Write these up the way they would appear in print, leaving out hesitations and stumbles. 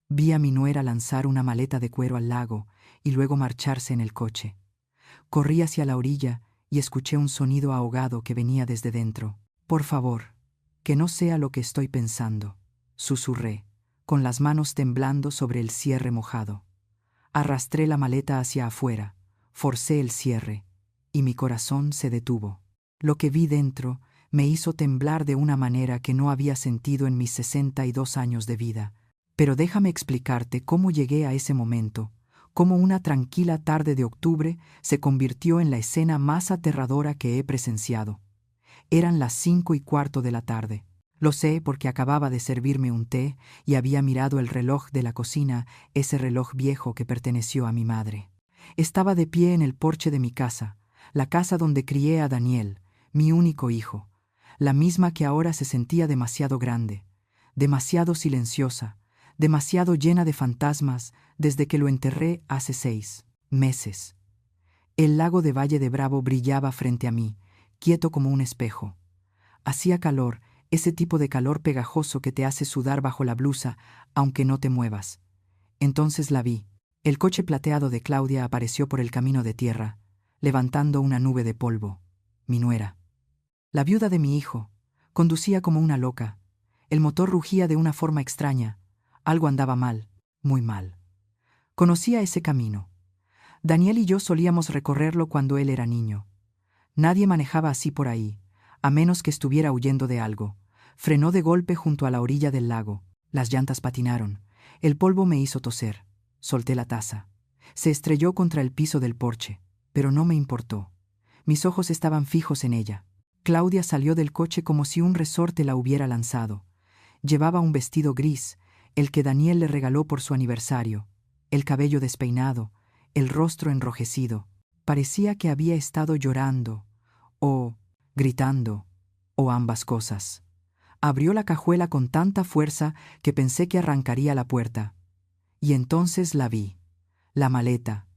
Vi a mi nuera lanzar una maleta de cuero al lago y luego marcharse en el coche. Corrí hacia la orilla y escuché un sonido ahogado que venía desde dentro. «Por favor, que no sea lo que estoy pensando», susurré, con las manos temblando sobre el cierre mojado. Arrastré la maleta hacia afuera, forcé el cierre, y mi corazón se detuvo. Lo que vi dentro me hizo temblar de una manera que no había sentido en mis 62 años de vida. Pero déjame explicarte cómo llegué a ese momento, cómo una tranquila tarde de octubre se convirtió en la escena más aterradora que he presenciado. Eran las 5:15 de la tarde. Lo sé porque acababa de servirme un té y había mirado el reloj de la cocina, ese reloj viejo que perteneció a mi madre. Estaba de pie en el porche de mi casa, la casa donde crié a Daniel, mi único hijo, la misma que ahora se sentía demasiado grande, demasiado silenciosa, demasiado llena de fantasmas desde que lo enterré hace 6 meses. El lago de Valle de Bravo brillaba frente a mí, quieto como un espejo. Hacía calor, ese tipo de calor pegajoso que te hace sudar bajo la blusa, aunque no te muevas. Entonces la vi. El coche plateado de Claudia apareció por el camino de tierra, levantando una nube de polvo. Mi nuera. La viuda de mi hijo. Conducía como una loca. El motor rugía de una forma extraña. Algo andaba mal, muy mal. Conocía ese camino. Daniel y yo solíamos recorrerlo cuando él era niño. Nadie manejaba así por ahí, a menos que estuviera huyendo de algo. Frenó de golpe junto a la orilla del lago. Las llantas patinaron. El polvo me hizo toser. Solté la taza. Se estrelló contra el piso del porche, pero no me importó. Mis ojos estaban fijos en ella. Claudia salió del coche como si un resorte la hubiera lanzado. Llevaba un vestido gris, el que Daniel le regaló por su aniversario, el cabello despeinado, el rostro enrojecido. Parecía que había estado llorando, o gritando, o ambas cosas. Abrió la cajuela con tanta fuerza que pensé que arrancaría la puerta. Y entonces la vi. La maleta.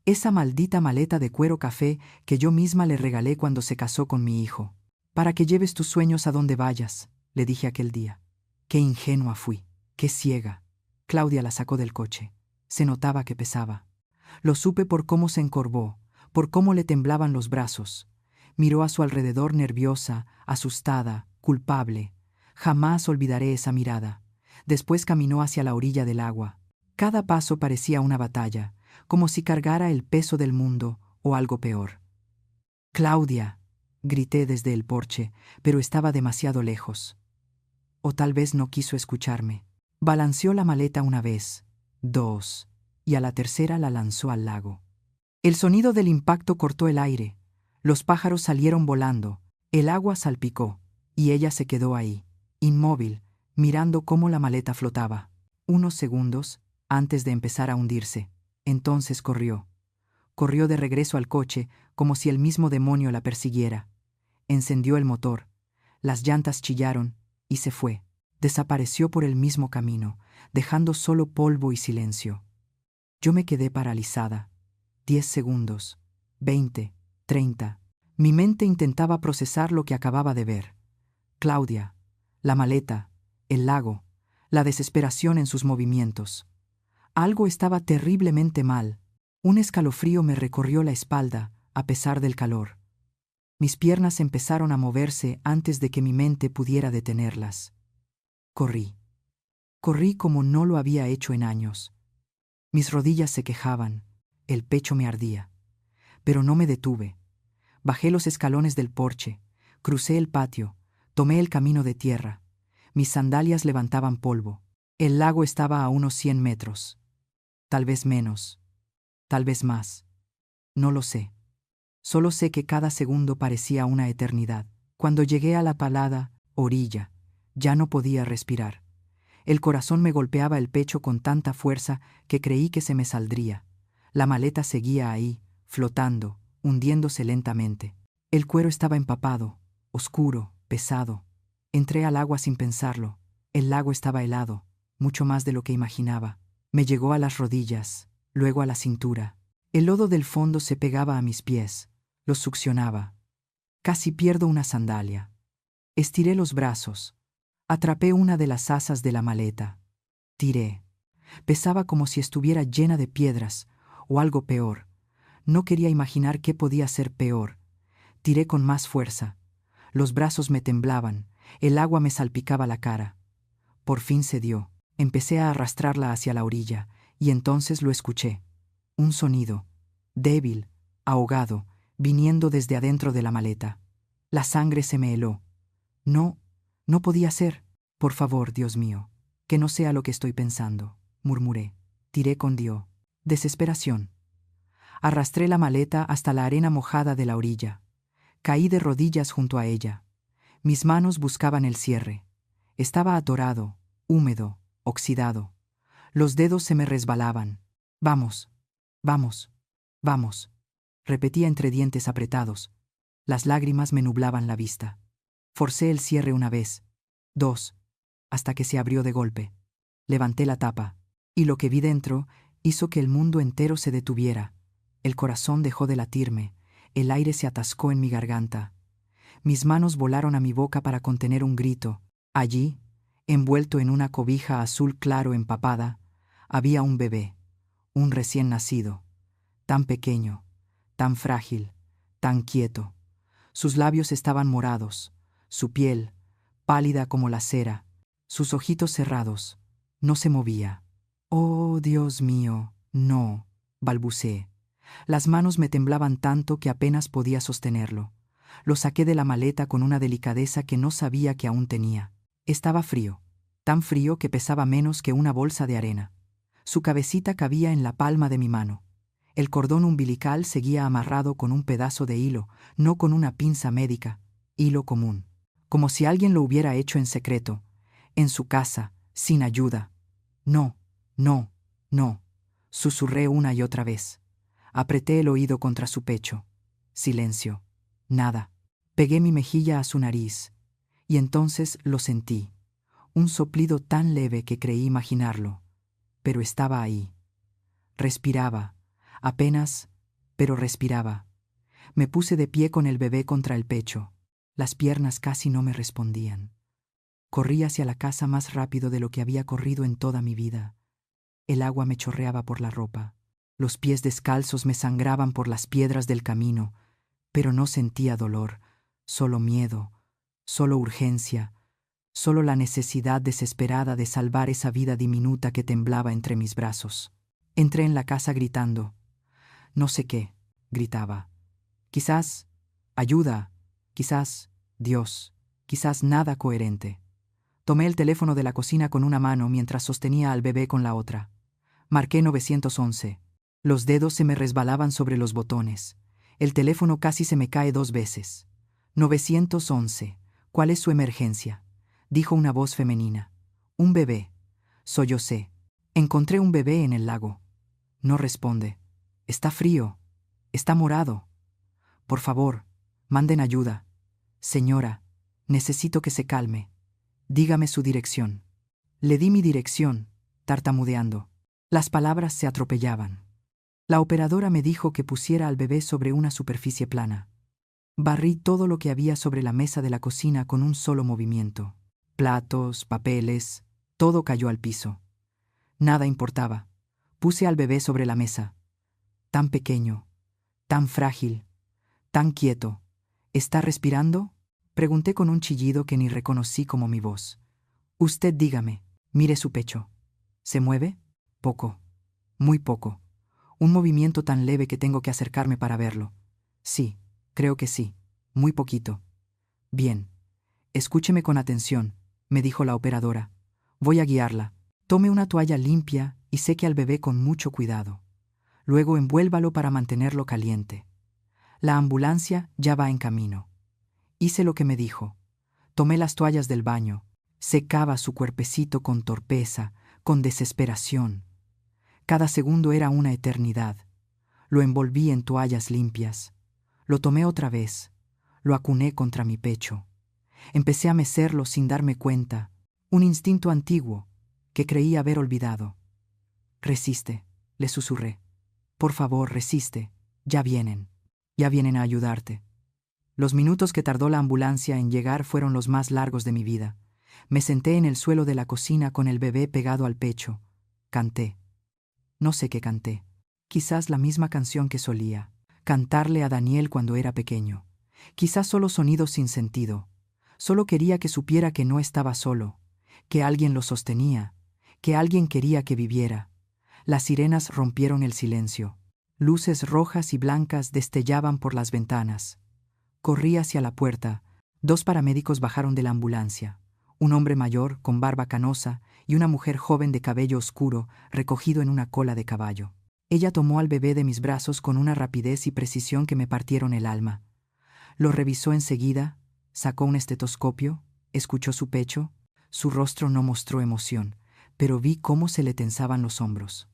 Esa maldita maleta de cuero café que yo misma le regalé cuando se casó con mi hijo. «Para que lleves tus sueños a donde vayas», le dije aquel día. Qué ingenua fui, qué ciega. Claudia la sacó del coche. Se notaba que pesaba. Lo supe por cómo se encorvó, por cómo le temblaban los brazos. Miró a su alrededor nerviosa, asustada, culpable. Jamás olvidaré esa mirada. Después caminó hacia la orilla del agua. Cada paso parecía una batalla, como si cargara el peso del mundo o algo peor. «Claudia», grité desde el porche, pero estaba demasiado lejos. O tal vez no quiso escucharme. Balanceó la maleta una vez, 2, y a la tercera la lanzó al lago. El sonido del impacto cortó el aire. Los pájaros salieron volando, el agua salpicó, y ella se quedó ahí, inmóvil, mirando cómo la maleta flotaba. Unos segundos, antes de empezar a hundirse. Entonces corrió. Corrió de regreso al coche, como si el mismo demonio la persiguiera. Encendió el motor. Las llantas chillaron, y se fue. Desapareció por el mismo camino, dejando solo polvo y silencio. Yo me quedé paralizada. 10 segundos, 20, 30. Mi mente intentaba procesar lo que acababa de ver. Claudia, la maleta, el lago, la desesperación en sus movimientos. Algo estaba terriblemente mal. Un escalofrío me recorrió la espalda, a pesar del calor. Mis piernas empezaron a moverse antes de que mi mente pudiera detenerlas. Corrí. Corrí como no lo había hecho en años. Mis rodillas se quejaban, el pecho me ardía. Pero no me detuve. Bajé los escalones del porche, crucé el patio, tomé el camino de tierra. Mis sandalias levantaban polvo. El lago estaba a unos 100 metros. Tal vez menos. Tal vez más. No lo sé. Solo sé que cada segundo parecía una eternidad. Cuando llegué a la palada orilla, ya no podía respirar. El corazón me golpeaba el pecho con tanta fuerza que creí que se me saldría. La maleta seguía ahí, flotando, hundiéndose lentamente. El cuero estaba empapado, oscuro, pesado. Entré al agua sin pensarlo. El lago estaba helado, mucho más de lo que imaginaba. Me llegó a las rodillas, luego a la cintura. El lodo del fondo se pegaba a mis pies, los succionaba. Casi pierdo una sandalia. Estiré los brazos. Atrapé una de las asas de la maleta. Tiré. Pesaba como si estuviera llena de piedras, o algo peor. No quería imaginar qué podía ser peor. Tiré con más fuerza. Los brazos me temblaban, el agua me salpicaba la cara. Por fin cedió. Empecé a arrastrarla hacia la orilla, y entonces lo escuché. Un sonido, débil, ahogado, viniendo desde adentro de la maleta. La sangre se me heló. No, no podía ser. Por favor, Dios mío, que no sea lo que estoy pensando, murmuré. Tiré con desesperación. Arrastré la maleta hasta la arena mojada de la orilla. Caí de rodillas junto a ella. Mis manos buscaban el cierre. Estaba atorado, húmedo, oxidado. Los dedos se me resbalaban. Vamos, vamos, vamos, repetía entre dientes apretados. Las lágrimas me nublaban la vista. Forcé el cierre una vez, dos, hasta que se abrió de golpe. Levanté la tapa, y lo que vi dentro hizo que el mundo entero se detuviera. El corazón dejó de latirme, el aire se atascó en mi garganta. Mis manos volaron a mi boca para contener un grito. Allí, envuelto en una cobija azul claro empapada, había un bebé, un recién nacido, tan pequeño, tan frágil, tan quieto. Sus labios estaban morados, su piel, pálida como la cera, sus ojitos cerrados. No se movía. «Oh, Dios mío, no», balbuceé. Las manos me temblaban tanto que apenas podía sostenerlo. Lo saqué de la maleta con una delicadeza que no sabía que aún tenía. Estaba frío, tan frío que pesaba menos que una bolsa de arena. Su cabecita cabía en la palma de mi mano. El cordón umbilical seguía amarrado con un pedazo de hilo, no con una pinza médica, hilo común. Como si alguien lo hubiera hecho en secreto, en su casa, sin ayuda. «No, no, no», susurré una y otra vez. Apreté el oído contra su pecho. Silencio. Nada. Pegué mi mejilla a su nariz, y entonces lo sentí. Un soplido tan leve que creí imaginarlo. Pero estaba ahí. Respiraba. Apenas, pero respiraba. Me puse de pie con el bebé contra el pecho. Las piernas casi no me respondían. Corrí hacia la casa más rápido de lo que había corrido en toda mi vida. El agua me chorreaba por la ropa. Los pies descalzos me sangraban por las piedras del camino, pero no sentía dolor, solo miedo, solo urgencia, solo la necesidad desesperada de salvar esa vida diminuta que temblaba entre mis brazos. Entré en la casa gritando. No sé qué, gritaba. Quizás ayuda, quizás Dios, quizás nada coherente. Tomé el teléfono de la cocina con una mano mientras sostenía al bebé con la otra. Marqué 911. Los dedos se me resbalaban sobre los botones. El teléfono casi se me cae 2 veces. 911. ¿Cuál es su emergencia?, dijo una voz femenina. Un bebé. Sollocé. Encontré un bebé en el lago. No responde. Está frío. Está morado. Por favor, manden ayuda. Señora, necesito que se calme. Dígame su dirección. Le di mi dirección, tartamudeando. Las palabras se atropellaban. La operadora me dijo que pusiera al bebé sobre una superficie plana. Barrí todo lo que había sobre la mesa de la cocina con un solo movimiento. Platos, papeles, todo cayó al piso. Nada importaba. Puse al bebé sobre la mesa. Tan pequeño, tan frágil, tan quieto. ¿Está respirando?, pregunté con un chillido que ni reconocí como mi voz. Usted dígame, mire su pecho. ¿Se mueve? Poco, muy poco. Un movimiento tan leve que tengo que acercarme para verlo. Sí, creo que sí, muy poquito. Bien. Escúcheme con atención, me dijo la operadora. Voy a guiarla. Tome una toalla limpia y seque al bebé con mucho cuidado. Luego envuélvalo para mantenerlo caliente. La ambulancia ya va en camino. Hice lo que me dijo. Tomé las toallas del baño. Secaba su cuerpecito con torpeza, con desesperación. Cada segundo era una eternidad. Lo envolví en toallas limpias. Lo tomé otra vez. Lo acuné contra mi pecho. Empecé a mecerlo sin darme cuenta. Un instinto antiguo que creí haber olvidado. Resiste, le susurré. Por favor, resiste. Ya vienen. Ya vienen a ayudarte. Los minutos que tardó la ambulancia en llegar fueron los más largos de mi vida. Me senté en el suelo de la cocina con el bebé pegado al pecho. Canté. No sé qué canté. Quizás la misma canción que solía cantarle a Daniel cuando era pequeño. Quizás solo sonidos sin sentido. Solo quería que supiera que no estaba solo, que alguien lo sostenía, que alguien quería que viviera. Las sirenas rompieron el silencio. Luces rojas y blancas destellaban por las ventanas. Corrí hacia la puerta. 2 paramédicos bajaron de la ambulancia. Un hombre mayor, con barba canosa, y una mujer joven de cabello oscuro, recogido en una cola de caballo. Ella tomó al bebé de mis brazos con una rapidez y precisión que me partieron el alma. Lo revisó enseguida, sacó un estetoscopio, escuchó su pecho. Su rostro no mostró emoción, pero vi cómo se le tensaban los hombros.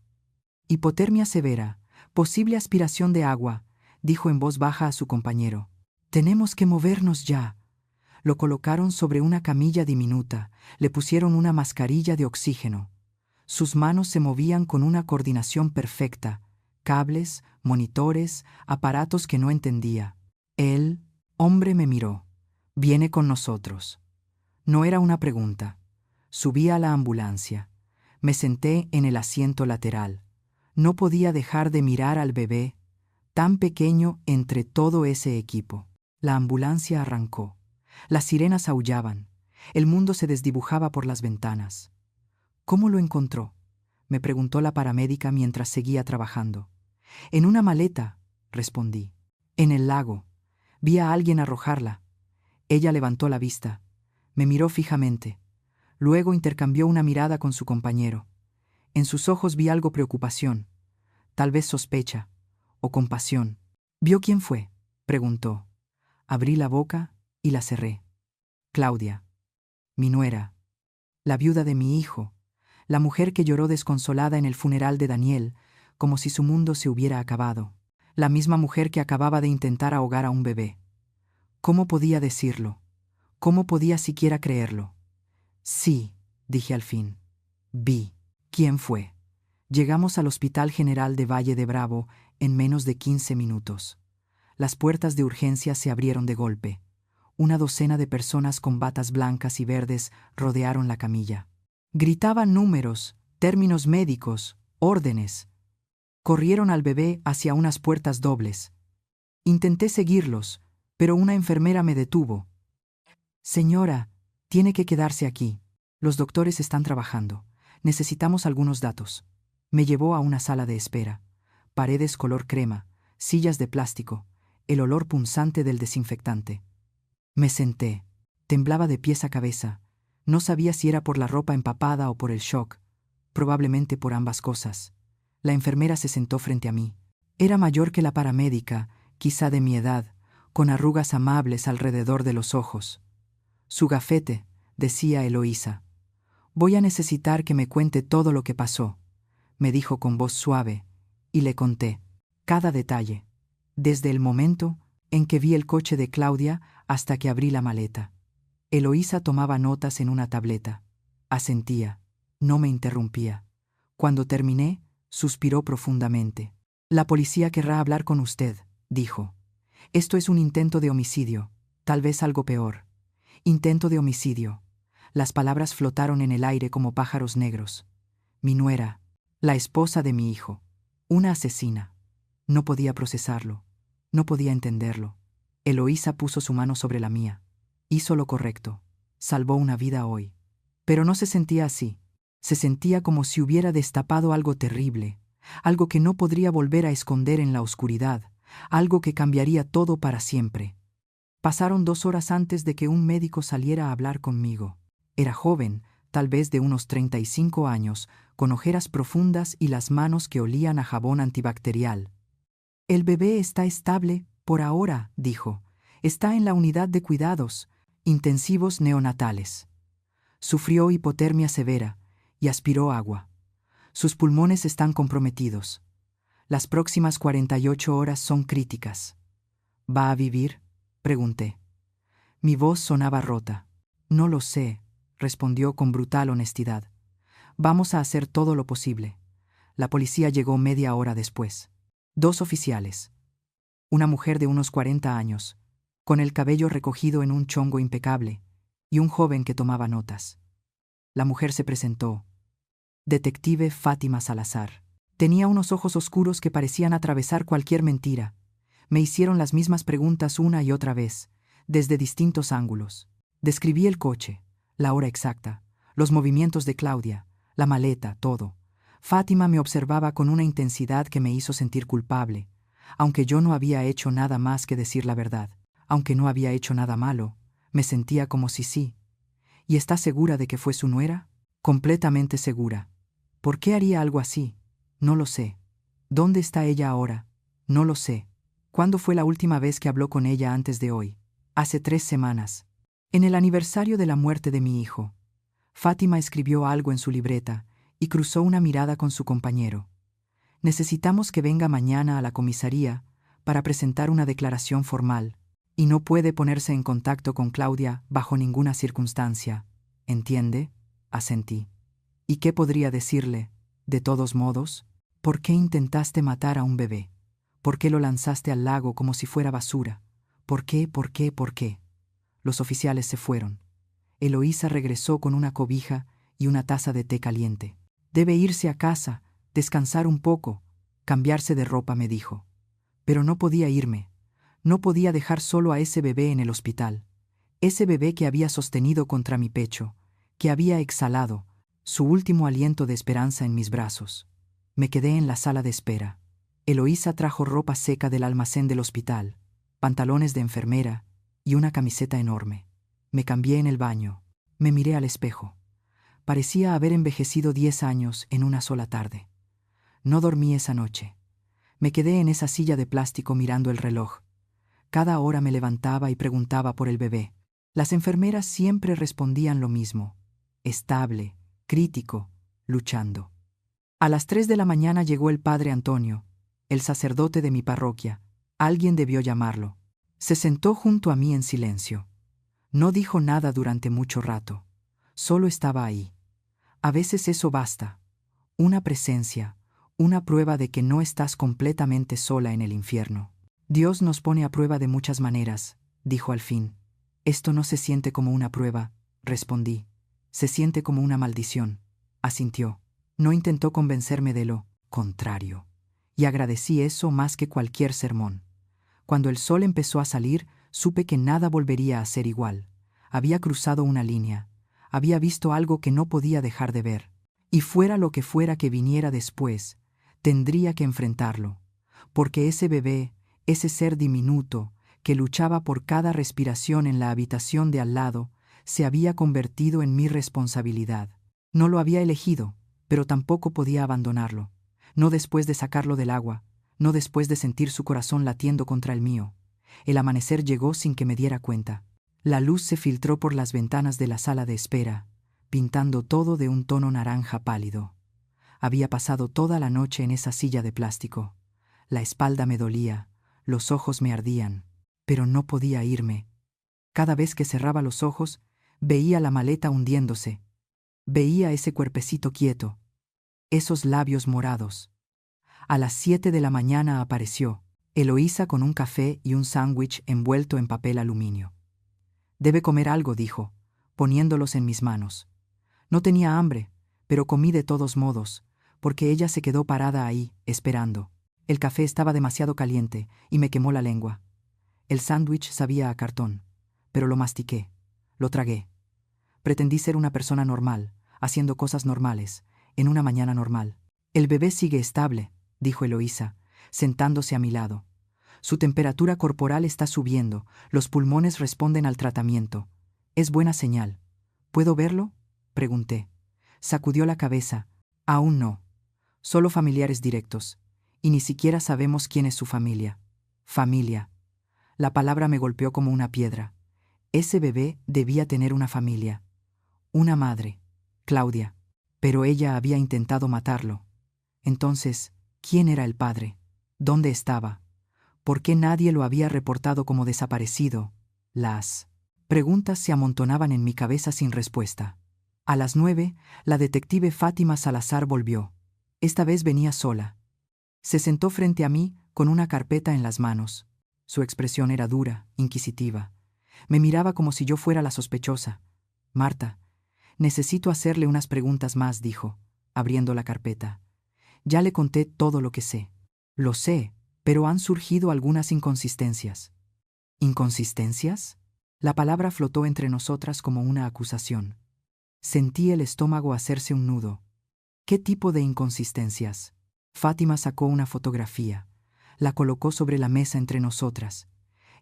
Hipotermia severa, posible aspiración de agua, dijo en voz baja a su compañero. Tenemos que movernos ya. Lo colocaron sobre una camilla diminuta, le pusieron una mascarilla de oxígeno. Sus manos se movían con una coordinación perfecta, cables, monitores, aparatos que no entendía. El hombre me miró. Viene con nosotros. No era una pregunta. Subí a la ambulancia. Me senté en el asiento lateral. No podía dejar de mirar al bebé, tan pequeño entre todo ese equipo. La ambulancia arrancó. Las sirenas aullaban. El mundo se desdibujaba por las ventanas. ¿Cómo lo encontró?, me preguntó la paramédica mientras seguía trabajando. En una maleta, respondí. En el lago. Vi a alguien arrojarla. Ella levantó la vista. Me miró fijamente. Luego intercambió una mirada con su compañero. En sus ojos vi algo preocupación, tal vez sospecha, o compasión. ¿Vio quién fue?, preguntó. Abrí la boca y la cerré. Claudia. Mi nuera. La viuda de mi hijo. La mujer que lloró desconsolada en el funeral de Daniel, como si su mundo se hubiera acabado. La misma mujer que acababa de intentar ahogar a un bebé. ¿Cómo podía decirlo? ¿Cómo podía siquiera creerlo? Sí, dije al fin. Vi. ¿Quién fue? Llegamos al Hospital General de Valle de Bravo en menos de 15 minutos. Las puertas de urgencia se abrieron de golpe. Una docena de personas con batas blancas y verdes rodearon la camilla. Gritaban números, términos médicos, órdenes. Corrieron al bebé hacia unas puertas dobles. Intenté seguirlos, pero una enfermera me detuvo. Señora, tiene que quedarse aquí. Los doctores están trabajando. Necesitamos algunos datos. Me llevó a una sala de espera. Paredes color crema, sillas de plástico, el olor punzante del desinfectante. Me senté. Temblaba de pies a cabeza. No sabía si era por la ropa empapada o por el shock. Probablemente por ambas cosas. La enfermera se sentó frente a mí. Era mayor que la paramédica, quizá de mi edad, con arrugas amables alrededor de los ojos. Su gafete, decía Eloísa. Voy a necesitar que me cuente todo lo que pasó, me dijo con voz suave, y le conté cada detalle, desde el momento en que vi el coche de Claudia hasta que abrí la maleta. Eloísa tomaba notas en una tableta. Asentía, no me interrumpía. Cuando terminé, suspiró profundamente. La policía querrá hablar con usted, dijo. Esto es un intento de homicidio, tal vez algo peor. Intento de homicidio. Las palabras flotaron en el aire como pájaros negros. Mi nuera, la esposa de mi hijo, una asesina. No podía procesarlo, no podía entenderlo. Eloísa puso su mano sobre la mía. Hizo lo correcto, salvó una vida hoy. Pero no se sentía así. Se sentía como si hubiera destapado algo terrible, algo que no podría volver a esconder en la oscuridad, algo que cambiaría todo para siempre. Pasaron 2 horas antes de que un médico saliera a hablar conmigo. Era joven, tal vez de unos 35 años, con ojeras profundas y las manos que olían a jabón antibacterial. El bebé está estable, por ahora, dijo. Está en la unidad de cuidados intensivos neonatales. Sufrió hipotermia severa y aspiró agua. Sus pulmones están comprometidos. Las próximas 48 horas son críticas. ¿Va a vivir?, pregunté. Mi voz sonaba rota. No lo sé, respondió con brutal honestidad. Vamos a hacer todo lo posible. La policía llegó media hora después. 2 oficiales. Una mujer de unos 40 años, con el cabello recogido en un chongo impecable, y un joven que tomaba notas. La mujer se presentó. Detective Fátima Salazar. Tenía unos ojos oscuros que parecían atravesar cualquier mentira. Me hicieron las mismas preguntas una y otra vez, desde distintos ángulos. Describí el coche, la hora exacta, los movimientos de Claudia, la maleta, todo. Fátima me observaba con una intensidad que me hizo sentir culpable, aunque yo no había hecho nada más que decir la verdad. Aunque no había hecho nada malo, me sentía como si sí. ¿Y está segura de que fue su nuera? Completamente segura. ¿Por qué haría algo así? No lo sé. ¿Dónde está ella ahora? No lo sé. ¿Cuándo fue la última vez que habló con ella antes de hoy? Hace 3 semanas. En el aniversario de la muerte de mi hijo. Fátima escribió algo en su libreta y cruzó una mirada con su compañero. Necesitamos que venga mañana a la comisaría para presentar una declaración formal, y no puede ponerse en contacto con Claudia bajo ninguna circunstancia. ¿Entiende? Asentí. ¿Y qué podría decirle? De todos modos, ¿por qué intentaste matar a un bebé? ¿Por qué lo lanzaste al lago como si fuera basura? ¿Por qué? Los oficiales se fueron. Eloísa regresó con una cobija y una taza de té caliente. Debe irse a casa, descansar un poco, cambiarse de ropa, me dijo. Pero no podía irme. No podía dejar solo a ese bebé en el hospital. Ese bebé que había sostenido contra mi pecho, que había exhalado su último aliento de esperanza en mis brazos. Me quedé en la sala de espera. Eloísa trajo ropa seca del almacén del hospital, pantalones de enfermera y una camiseta enorme. Me cambié en el baño. Me miré al espejo. Parecía haber envejecido 10 años en una sola tarde. No dormí esa noche. Me quedé en esa silla de plástico mirando el reloj. Cada hora me levantaba y preguntaba por el bebé. Las enfermeras siempre respondían lo mismo: estable, crítico, luchando. A las 3 de la mañana llegó el padre Antonio, el sacerdote de mi parroquia. Alguien debió llamarlo. Se sentó junto a mí en silencio. No dijo nada durante mucho rato. Solo estaba ahí. A veces eso basta. Una presencia, una prueba de que no estás completamente sola en el infierno. Dios nos pone a prueba de muchas maneras, dijo al fin. Esto no se siente como una prueba, respondí. Se siente como una maldición, asintió. No intentó convencerme de lo contrario. Y agradecí eso más que cualquier sermón. Cuando el sol empezó a salir, supe que nada volvería a ser igual. Había cruzado una línea. Había visto algo que no podía dejar de ver. Y fuera lo que fuera que viniera después, tendría que enfrentarlo. Porque ese bebé, ese ser diminuto, que luchaba por cada respiración en la habitación de al lado, se había convertido en mi responsabilidad. No lo había elegido, pero tampoco podía abandonarlo. No después de sacarlo del agua, no después de sentir su corazón latiendo contra el mío. El amanecer llegó sin que me diera cuenta. La luz se filtró por las ventanas de la sala de espera, pintando todo de un tono naranja pálido. Había pasado toda la noche en esa silla de plástico. La espalda me dolía, los ojos me ardían, pero no podía irme. Cada vez que cerraba los ojos, veía la maleta hundiéndose. Veía ese cuerpecito quieto, esos labios morados. A las 7 de la mañana apareció Eloísa con un café y un sándwich envuelto en papel aluminio. Debe comer algo, dijo, poniéndolos en mis manos. No tenía hambre, pero comí de todos modos, porque ella se quedó parada ahí, esperando. El café estaba demasiado caliente y me quemó la lengua. El sándwich sabía a cartón, pero lo mastiqué, lo tragué. Pretendí ser una persona normal, haciendo cosas normales, en una mañana normal. El bebé sigue estable, dijo Eloísa, sentándose a mi lado. Su temperatura corporal está subiendo, los pulmones responden al tratamiento. Es buena señal. ¿Puedo verlo?, pregunté. Sacudió la cabeza. Aún no. Solo familiares directos. Y ni siquiera sabemos quién es su familia. Familia. La palabra me golpeó como una piedra. Ese bebé debía tener una familia. Una madre. Claudia. Pero ella había intentado matarlo. Entonces, ¿quién era el padre? ¿Dónde estaba? ¿Por qué nadie lo había reportado como desaparecido? Las preguntas se amontonaban en mi cabeza sin respuesta. A las 9, la detective Fátima Salazar volvió. Esta vez venía sola. Se sentó frente a mí con una carpeta en las manos. Su expresión era dura, inquisitiva. Me miraba como si yo fuera la sospechosa. Marta, necesito hacerle unas preguntas más, dijo. abriendo la carpeta. Ya le conté todo lo que sé. Lo sé, pero han surgido algunas inconsistencias. ¿Inconsistencias? La palabra flotó entre nosotras como una acusación. Sentí el estómago hacerse un nudo. ¿Qué tipo de inconsistencias? Fátima sacó una fotografía. La colocó sobre la mesa entre nosotras.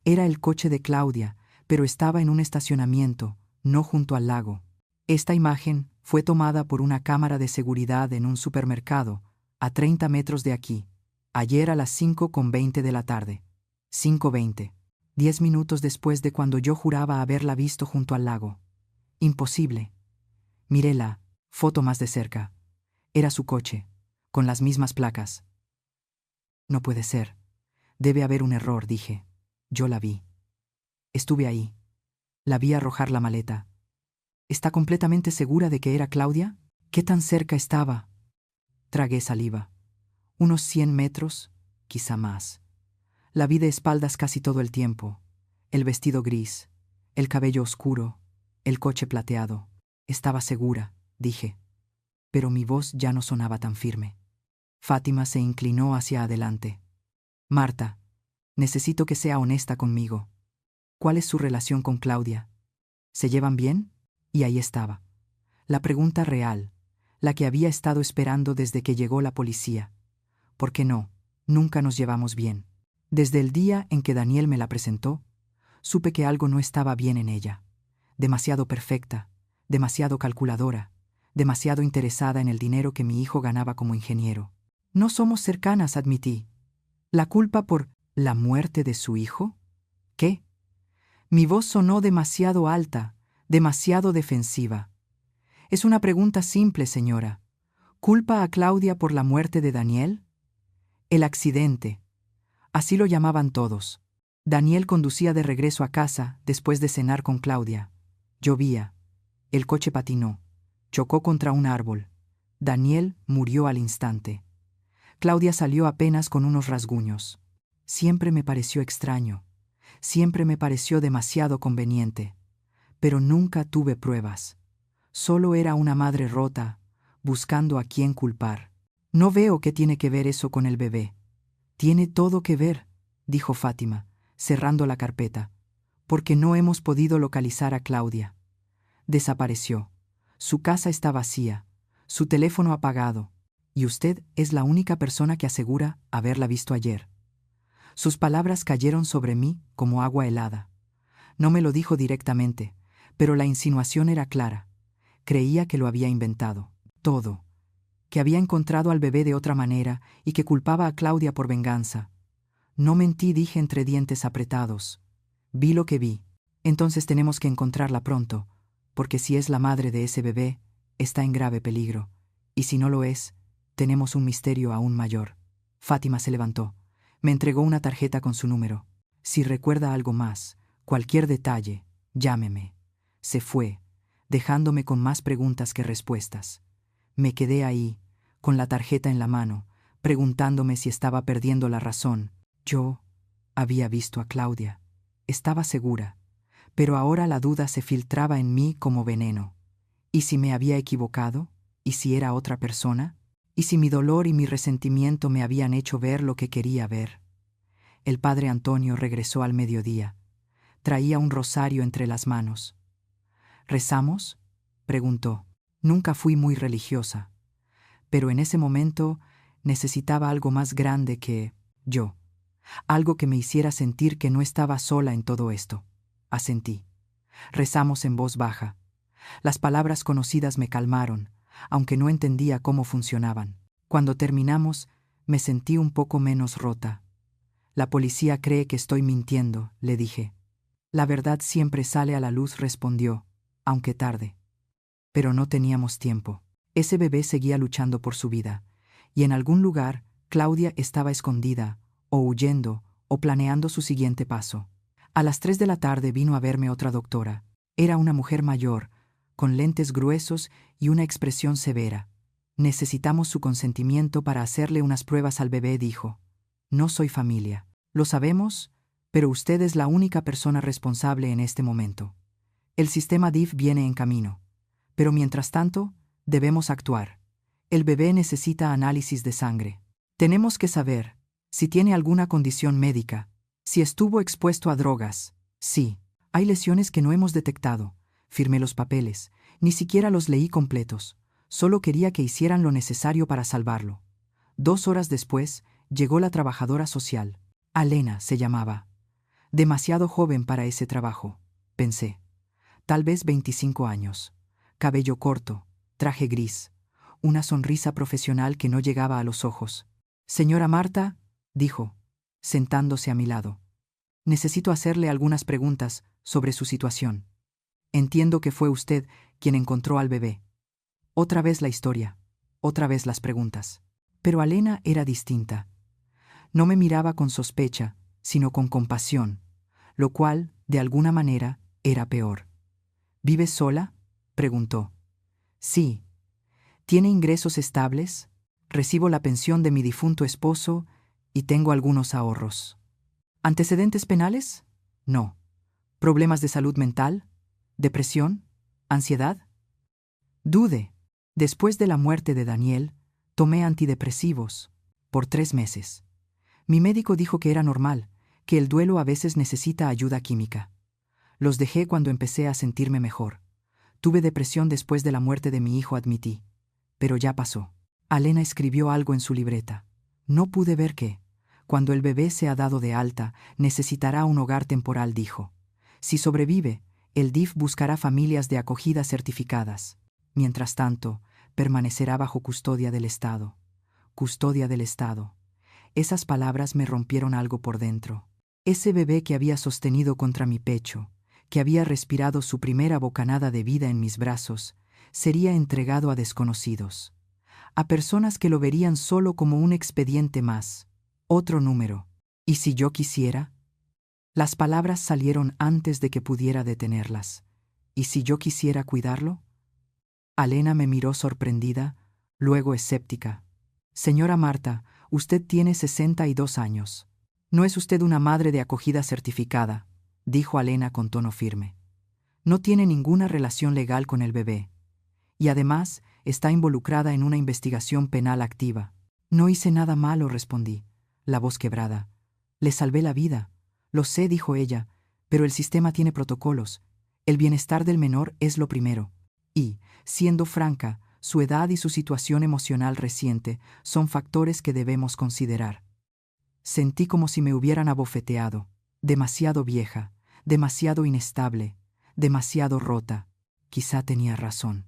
Era el coche de Claudia, pero estaba en un estacionamiento, no junto al lago. Esta imagen fue tomada por una cámara de seguridad en un supermercado, a 30 metros de aquí, ayer a las 5:20 de la tarde. 5:20. 10 minutos después de cuando yo juraba haberla visto junto al lago. Imposible. Miré la foto más de cerca. Era su coche, con las mismas placas. No puede ser. Debe haber un error, dije. Yo la vi. Estuve ahí. La vi arrojar la maleta. ¿Está completamente segura de que era Claudia? ¿Qué tan cerca estaba? Tragué saliva. Unos 100 metros, quizá más. La vi de espaldas casi todo el tiempo. El vestido gris, el cabello oscuro, el coche plateado. Estaba segura, dije. Pero mi voz ya no sonaba tan firme. Fátima se inclinó hacia adelante. Marta, necesito que sea honesta conmigo. ¿Cuál es su relación con Claudia? ¿Se llevan bien? Y ahí estaba. La pregunta real, la que había estado esperando desde que llegó la policía. ¿Por qué no? Nunca nos llevamos bien. Desde el día en que Daniel me la presentó, supe que algo no estaba bien en ella. Demasiado perfecta, demasiado calculadora, demasiado interesada en el dinero que mi hijo ganaba como ingeniero. No somos cercanas, admití. ¿La culpa por la muerte de su hijo? ¿Qué? Mi voz sonó demasiado alta, demasiado defensiva. Es una pregunta simple, señora. ¿Culpa a Claudia por la muerte de Daniel? El accidente. Así lo llamaban todos. Daniel conducía de regreso a casa después de cenar con Claudia. Llovía. El coche patinó. Chocó contra un árbol. Daniel murió al instante. Claudia salió apenas con unos rasguños. Siempre me pareció extraño. Siempre me pareció demasiado conveniente. Pero nunca tuve pruebas. Solo era una madre rota, buscando a quién culpar. No veo qué tiene que ver eso con el bebé. Tiene todo que ver, dijo Fátima, cerrando la carpeta, porque no hemos podido localizar a Claudia. Desapareció. Su casa está vacía, su teléfono apagado, y usted es la única persona que asegura haberla visto ayer. Sus palabras cayeron sobre mí como agua helada. No me lo dijo directamente, pero la insinuación era clara. Creía que lo había inventado. Todo. Que había encontrado al bebé de otra manera y que culpaba a Claudia por venganza. No mentí, dije entre dientes apretados. Vi lo que vi. Entonces tenemos que encontrarla pronto, porque si es la madre de ese bebé, está en grave peligro. Y si no lo es, tenemos un misterio aún mayor. Fátima se levantó. Me entregó una tarjeta con su número. Si recuerda algo más, cualquier detalle, llámeme. Se fue, dejándome con más preguntas que respuestas. Me quedé ahí, con la tarjeta en la mano, preguntándome si estaba perdiendo la razón. Yo había visto a Claudia. Estaba segura, pero ahora la duda se filtraba en mí como veneno. ¿Y si me había equivocado? ¿Y si era otra persona? ¿Y si mi dolor y mi resentimiento me habían hecho ver lo que quería ver? El padre Antonio regresó al mediodía. Traía un rosario entre las manos. ¿Rezamos?, preguntó. Nunca fui muy religiosa, pero en ese momento necesitaba algo más grande que yo, algo que me hiciera sentir que no estaba sola en todo esto. Asentí. Rezamos en voz baja. Las palabras conocidas me calmaron, aunque no entendía cómo funcionaban. Cuando terminamos, me sentí un poco menos rota. La policía cree que estoy mintiendo, le dije. La verdad siempre sale a la luz, respondió, aunque tarde. Pero no teníamos tiempo. Ese bebé seguía luchando por su vida, y en algún lugar Claudia estaba escondida, o huyendo, o planeando su siguiente paso. A las 3 de la tarde vino a verme otra doctora. Era una mujer mayor, con lentes gruesos y una expresión severa. Necesitamos su consentimiento para hacerle unas pruebas al bebé, dijo. No soy familia. Lo sabemos, pero usted es la única persona responsable en este momento. El sistema DIF viene en camino. Pero mientras tanto, debemos actuar. El bebé necesita análisis de sangre. Tenemos que saber si tiene alguna condición médica, si estuvo expuesto a drogas. Sí, hay lesiones que no hemos detectado. Firmé los papeles, ni siquiera los leí completos. Solo quería que hicieran lo necesario para salvarlo. 2 horas después, llegó la trabajadora social. Alena se llamaba. Demasiado joven para ese trabajo, pensé. Tal vez 25 años. Cabello corto, traje gris, una sonrisa profesional que no llegaba a los ojos. Señora Marta, dijo, sentándose a mi lado. Necesito hacerle algunas preguntas sobre su situación. Entiendo que fue usted quien encontró al bebé. Otra vez la historia, otra vez las preguntas. Pero Alena era distinta. No me miraba con sospecha, sino con compasión, lo cual, de alguna manera, era peor. ¿Vive sola?, preguntó. Sí. ¿Tiene ingresos estables? Recibo la pensión de mi difunto esposo y tengo algunos ahorros. ¿Antecedentes penales? No. ¿Problemas de salud mental? ¿Depresión? ¿Ansiedad? Dude. Después de la muerte de Daniel, tomé antidepresivos por 3 meses. Mi médico dijo que era normal, que el duelo a veces necesita ayuda química. Los dejé cuando empecé a sentirme mejor. Tuve depresión después de la muerte de mi hijo, admití. Pero ya pasó. Alena escribió algo en su libreta. No pude ver qué. Cuando el bebé sea dado de alta, necesitará un hogar temporal, dijo. Si sobrevive, el DIF buscará familias de acogida certificadas. Mientras tanto, permanecerá bajo custodia del Estado. Custodia del Estado. Esas palabras me rompieron algo por dentro. Ese bebé que había sostenido contra mi pecho, que había respirado su primera bocanada de vida en mis brazos, sería entregado a desconocidos, a personas que lo verían solo como un expediente más, otro número. ¿Y si yo quisiera? Las palabras salieron antes de que pudiera detenerlas. ¿Y si yo quisiera cuidarlo? Alena me miró sorprendida, luego escéptica. Señora Marta, usted tiene 62 años. No es usted una madre de acogida certificada, dijo Alena con tono firme. No tiene ninguna relación legal con el bebé. Y además, está involucrada en una investigación penal activa. No hice nada malo, respondí, la voz quebrada. Le salvé la vida. Lo sé, dijo ella, pero el sistema tiene protocolos. El bienestar del menor es lo primero. Y, siendo franca, su edad y su situación emocional reciente son factores que debemos considerar. Sentí como si me hubieran abofeteado. Demasiado vieja, demasiado inestable, demasiado rota. Quizá tenía razón.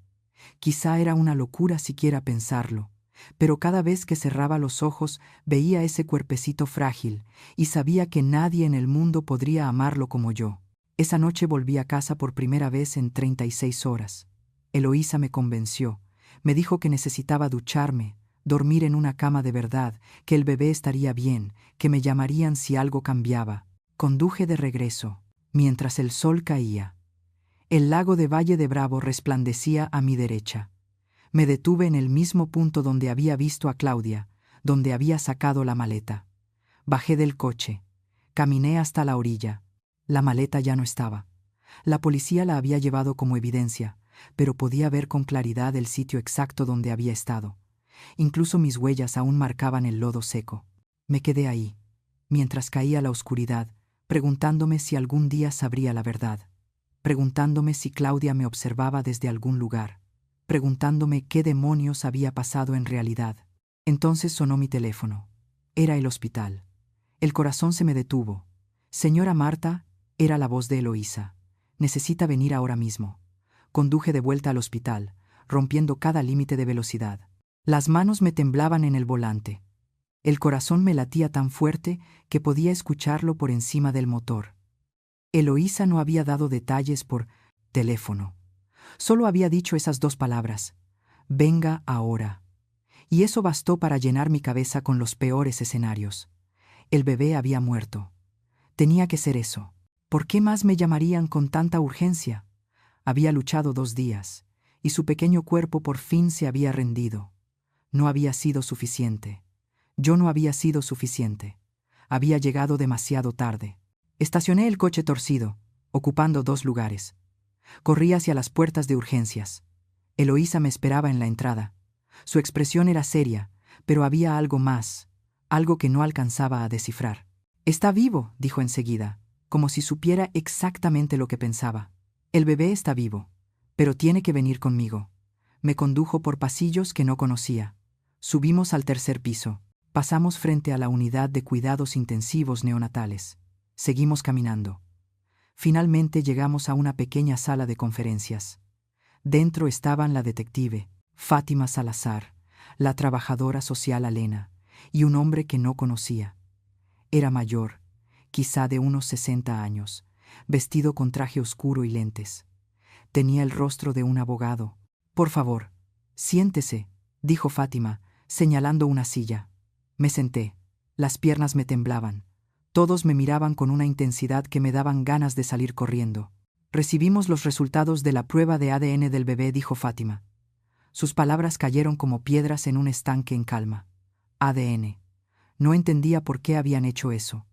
Quizá era una locura siquiera pensarlo, pero cada vez que cerraba los ojos veía ese cuerpecito frágil y sabía que nadie en el mundo podría amarlo como yo. Esa noche volví a casa por primera vez en 36 horas. Eloísa me convenció. Me dijo que necesitaba ducharme, dormir en una cama de verdad, que el bebé estaría bien, que me llamarían si algo cambiaba. Conduje de regreso, mientras el sol caía. El lago de Valle de Bravo resplandecía a mi derecha. Me detuve en el mismo punto donde había visto a Claudia, donde había sacado la maleta. Bajé del coche. Caminé hasta la orilla. La maleta ya no estaba. La policía la había llevado como evidencia, pero podía ver con claridad el sitio exacto donde había estado. Incluso mis huellas aún marcaban el lodo seco. Me quedé ahí, mientras caía la oscuridad, preguntándome si algún día sabría la verdad. Preguntándome si Claudia me observaba desde algún lugar, preguntándome qué demonios había pasado en realidad. Entonces sonó mi teléfono. Era el hospital. El corazón se me detuvo. Señora Marta, era la voz de Eloísa. Necesita venir ahora mismo. Conduje de vuelta al hospital, rompiendo cada límite de velocidad. Las manos me temblaban en el volante. El corazón me latía tan fuerte que podía escucharlo por encima del motor. Eloísa no había dado detalles por teléfono. Solo había dicho esas 2 palabras: venga ahora. Y eso bastó para llenar mi cabeza con los peores escenarios. El bebé había muerto. Tenía que ser eso. ¿Por qué más me llamarían con tanta urgencia? Había luchado 2 días, y su pequeño cuerpo por fin se había rendido. No había sido suficiente. Yo no había sido suficiente. Había llegado demasiado tarde. Estacioné el coche torcido, ocupando 2 lugares. Corrí hacia las puertas de urgencias. Eloísa me esperaba en la entrada. Su expresión era seria, pero había algo más, algo que no alcanzaba a descifrar. «Está vivo», dijo enseguida, como si supiera exactamente lo que pensaba. «El bebé está vivo, pero tiene que venir conmigo». Me condujo por pasillos que no conocía. Subimos al tercer piso. Pasamos frente a la unidad de cuidados intensivos neonatales. Seguimos caminando. Finalmente llegamos a una pequeña sala de conferencias. Dentro estaban la detective, Fátima Salazar, la trabajadora social Alena, y un hombre que no conocía. Era mayor, quizá de unos 60 años, vestido con traje oscuro y lentes. Tenía el rostro de un abogado. «Por favor, siéntese», dijo Fátima, señalando una silla. Me senté. Las piernas me temblaban. Todos me miraban con una intensidad que me daban ganas de salir corriendo. «Recibimos los resultados de la prueba de ADN del bebé», dijo Fátima. Sus palabras cayeron como piedras en un estanque en calma. ADN. No entendía por qué habían hecho eso.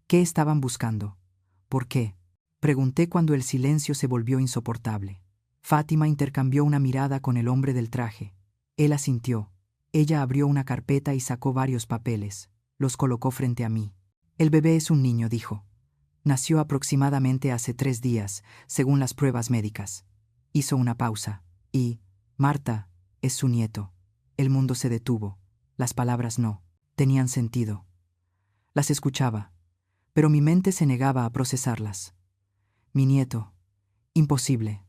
¿Qué estaban buscando? ¿Por qué? Pregunté cuando el silencio se volvió insoportable. Fátima intercambió una mirada con el hombre del traje. Él asintió. Ella abrió una carpeta y sacó varios papeles. Los colocó frente a mí. «El bebé es un niño», dijo. «Nació aproximadamente hace 3 días, según las pruebas médicas». Hizo una pausa. «Y, Marta, es su nieto». El mundo se detuvo. Las palabras no tenían sentido. Las escuchaba, pero mi mente se negaba a procesarlas. «Mi nieto. Imposible.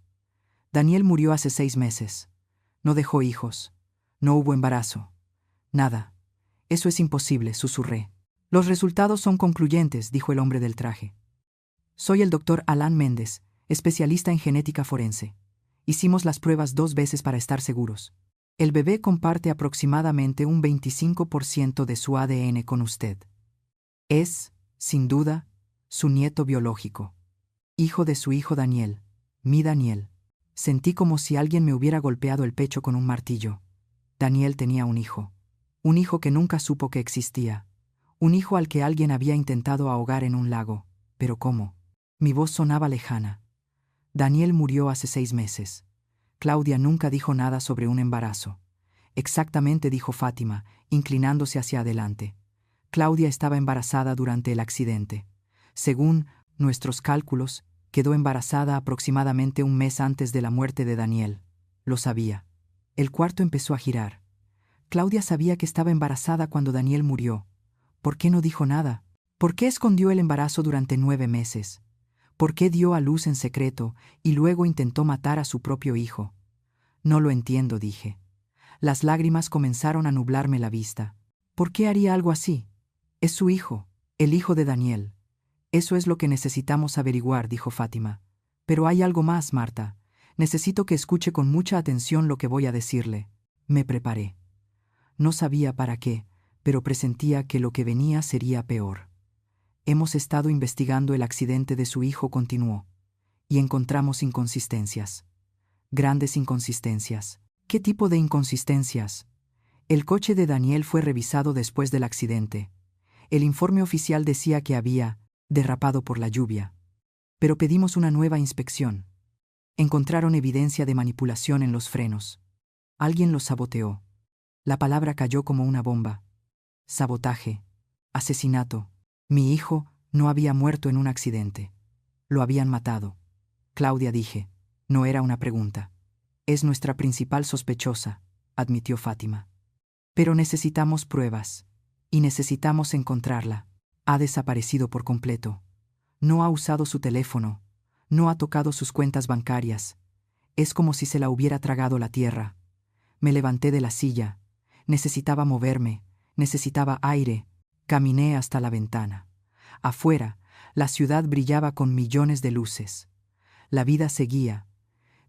Daniel murió hace 6 meses. No dejó hijos. No hubo embarazo. Nada. Eso es imposible», susurré. «Los resultados son concluyentes», dijo el hombre del traje. «Soy el doctor Alan Méndez, especialista en genética forense. Hicimos las pruebas 2 veces para estar seguros. El bebé comparte aproximadamente un 25% de su ADN con usted. Es, sin duda, su nieto biológico. Hijo de su hijo Daniel, mi Daniel». Sentí como si alguien me hubiera golpeado el pecho con un martillo. Daniel tenía un hijo que nunca supo que existía, un hijo al que alguien había intentado ahogar en un lago. ¿Pero cómo? Mi voz sonaba lejana. Daniel murió hace 6 meses. Claudia nunca dijo nada sobre un embarazo. «Exactamente», dijo Fátima, inclinándose hacia adelante. «Claudia estaba embarazada durante el accidente. Según nuestros cálculos, quedó embarazada aproximadamente un mes antes de la muerte de Daniel. Lo sabía». El cuarto empezó a girar. Claudia sabía que estaba embarazada cuando Daniel murió. ¿Por qué no dijo nada? ¿Por qué escondió el embarazo durante 9 meses? ¿Por qué dio a luz en secreto y luego intentó matar a su propio hijo? «No lo entiendo», dije. Las lágrimas comenzaron a nublarme la vista. ¿Por qué haría algo así? Es su hijo, el hijo de Daniel. «Eso es lo que necesitamos averiguar», dijo Fátima. «Pero hay algo más, Marta. Necesito que escuche con mucha atención lo que voy a decirle». Me preparé. No sabía para qué, pero presentía que lo que venía sería peor. «Hemos estado investigando el accidente de su hijo», continuó, «y encontramos inconsistencias. Grandes inconsistencias». «¿Qué tipo de inconsistencias?» «El coche de Daniel fue revisado después del accidente. El informe oficial decía que había derrapado por la lluvia. Pero pedimos una nueva inspección. Encontraron evidencia de manipulación en los frenos. Alguien los saboteó». La palabra cayó como una bomba. Sabotaje. Asesinato. Mi hijo no había muerto en un accidente. Lo habían matado. «Claudia», dije. No era una pregunta. «Es nuestra principal sospechosa», admitió Fátima. «Pero necesitamos pruebas. Y necesitamos encontrarla. Ha desaparecido por completo. No ha usado su teléfono. No ha tocado sus cuentas bancarias. Es como si se la hubiera tragado la tierra». Me levanté de la silla. Necesitaba moverme. Necesitaba aire. Caminé hasta la ventana. Afuera, la ciudad brillaba con millones de luces. La vida seguía,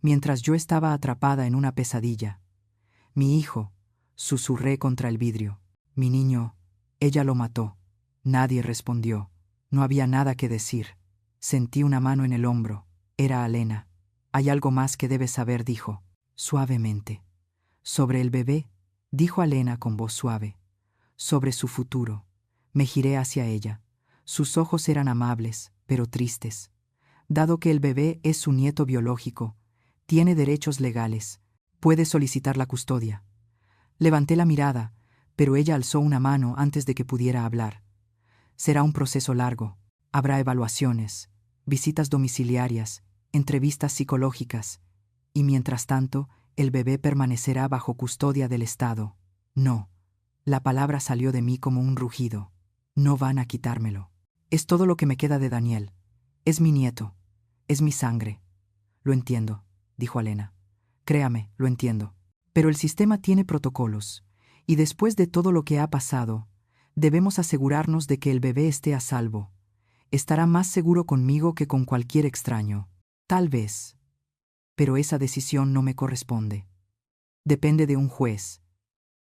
mientras yo estaba atrapada en una pesadilla. «Mi hijo», susurré contra el vidrio. «Mi niño, ella lo mató». Nadie respondió. No había nada que decir. Sentí una mano en el hombro. Era Alena. «Hay algo más que debes saber», dijo, suavemente. «Sobre el bebé», dijo Alena con voz suave. «Sobre su futuro». Me giré hacia ella. Sus ojos eran amables, pero tristes. «Dado que el bebé es su nieto biológico, tiene derechos legales. Puede solicitar la custodia. Levanté la mirada, pero ella alzó una mano antes de que pudiera hablar. Será un proceso largo. Habrá evaluaciones, visitas domiciliarias, entrevistas psicológicas, y mientras tanto, el bebé permanecerá bajo custodia del Estado. No. La palabra salió de mí como un rugido. No van a quitármelo. Es todo lo que me queda de Daniel. Es mi nieto. Es mi sangre. Lo entiendo, dijo Alena. Créame, lo entiendo. Pero el sistema tiene protocolos, y después de todo lo que ha pasado, debemos asegurarnos de que el bebé esté a salvo. Estará más seguro conmigo que con cualquier extraño. Tal vez. Pero esa decisión no me corresponde. Depende de un juez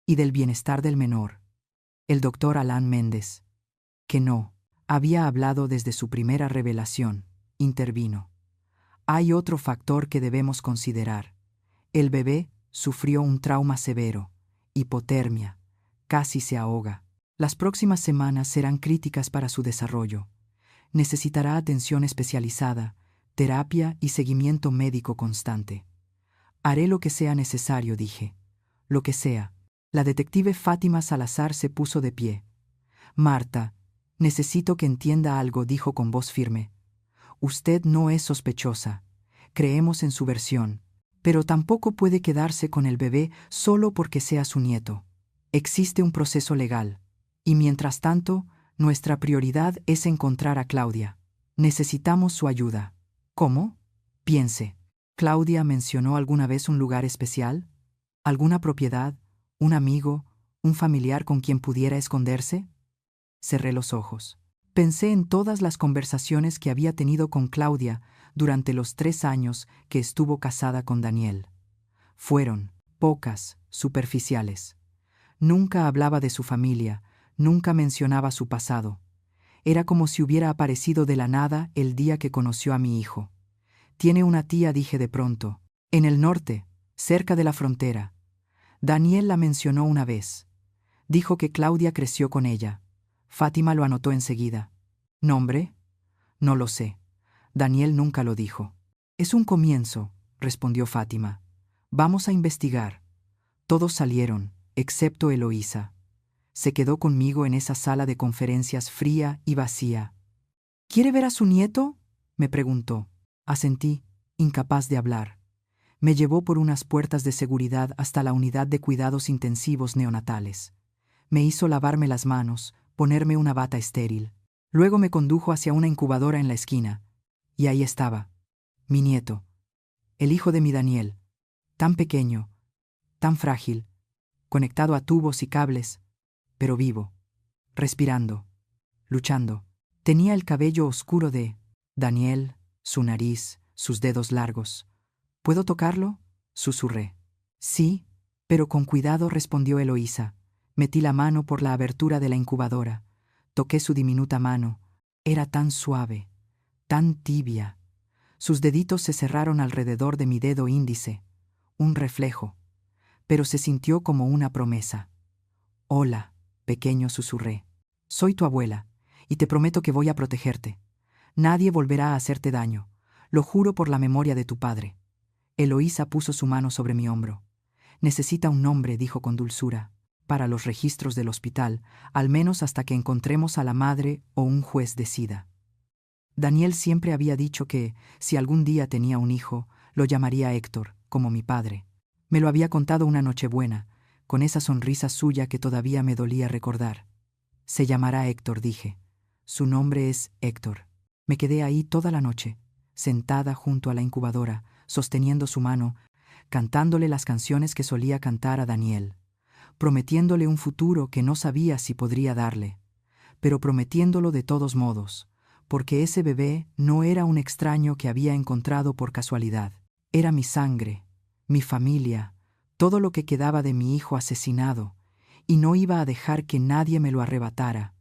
y del bienestar del menor. El doctor Alan Méndez, que no había hablado desde su primera revelación, intervino. Hay otro factor que debemos considerar. El bebé sufrió un trauma severo, hipotermia, casi se ahoga. Las próximas semanas serán críticas para su desarrollo. Necesitará atención especializada, terapia y seguimiento médico constante. Haré lo que sea necesario, dije. Lo que sea. La detective Fátima Salazar se puso de pie. Marta, necesito que entienda algo, dijo con voz firme. Usted no es sospechosa. Creemos en su versión. Pero tampoco puede quedarse con el bebé solo porque sea su nieto. Existe un proceso legal. Y mientras tanto, nuestra prioridad es encontrar a Claudia. Necesitamos su ayuda. ¿Cómo? Piense. ¿Claudia mencionó alguna vez un lugar especial? ¿Alguna propiedad? ¿Un amigo? ¿Un familiar con quien pudiera esconderse? Cerré los ojos. Pensé en todas las conversaciones que había tenido con Claudia durante los 3 años que estuvo casada con Daniel. Fueron pocas, superficiales. Nunca hablaba de su familia, nunca mencionaba su pasado. Era como si hubiera aparecido de la nada el día que conoció a mi hijo. Tiene una tía, dije de pronto, en el norte, cerca de la frontera. Daniel la mencionó una vez. Dijo que Claudia creció con ella. Fátima lo anotó enseguida. ¿Nombre? No lo sé. Daniel nunca lo dijo. Es un comienzo, respondió Fátima. Vamos a investigar. Todos salieron, excepto Eloísa. Se quedó conmigo en esa sala de conferencias fría y vacía. ¿Quiere ver a su nieto?, me preguntó. Asentí, incapaz de hablar. Me llevó por unas puertas de seguridad hasta la unidad de cuidados intensivos neonatales. Me hizo lavarme las manos, ponerme una bata estéril. Luego me condujo hacia una incubadora en la esquina. Y ahí estaba, mi nieto, el hijo de mi Daniel, tan pequeño, tan frágil, conectado a tubos y cables, pero vivo, respirando, luchando. Tenía el cabello oscuro de Daniel, su nariz, sus dedos largos. ¿Puedo tocarlo?, susurré. Sí, pero con cuidado, respondió Eloísa. Metí la mano por la abertura de la incubadora. Toqué su diminuta mano. Era tan suave, tan tibia. Sus deditos se cerraron alrededor de mi dedo índice. Un reflejo. Pero se sintió como una promesa. Hola, pequeño, susurré. Soy tu abuela, y te prometo que voy a protegerte. Nadie volverá a hacerte daño. Lo juro por la memoria de tu padre. Eloísa puso su mano sobre mi hombro. Necesita un nombre, dijo con dulzura, para los registros del hospital, al menos hasta que encontremos a la madre o un juez decida. Daniel siempre había dicho que, si algún día tenía un hijo, lo llamaría Héctor, como mi padre. Me lo había contado una Nochebuena, con esa sonrisa suya que todavía me dolía recordar. Se llamará Héctor, dije. Su nombre es Héctor. Me quedé ahí toda la noche, sentada junto a la incubadora, sosteniendo su mano, cantándole las canciones que solía cantar a Daniel, prometiéndole un futuro que no sabía si podría darle, pero prometiéndolo de todos modos, porque ese bebé no era un extraño que había encontrado por casualidad. Era mi sangre, mi familia, todo lo que quedaba de mi hijo asesinado, y no iba a dejar que nadie me lo arrebatara,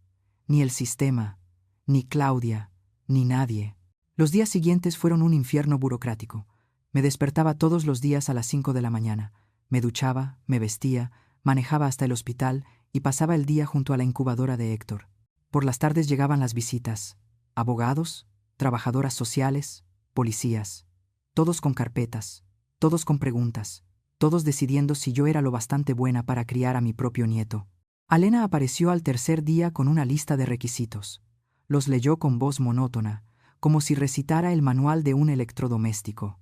ni el sistema, ni Claudia, ni nadie. Los días siguientes fueron un infierno burocrático. Me despertaba todos los días a las 5 de la mañana. Me duchaba, me vestía, manejaba hasta el hospital y pasaba el día junto a la incubadora de Héctor. Por las tardes llegaban las visitas. Abogados, trabajadoras sociales, policías. Todos con carpetas, todos con preguntas. todos decidiendo si yo era lo bastante buena para criar a mi propio nieto. Alena apareció al tercer día con una lista de requisitos. Los leyó con voz monótona, como si recitara el manual de un electrodoméstico.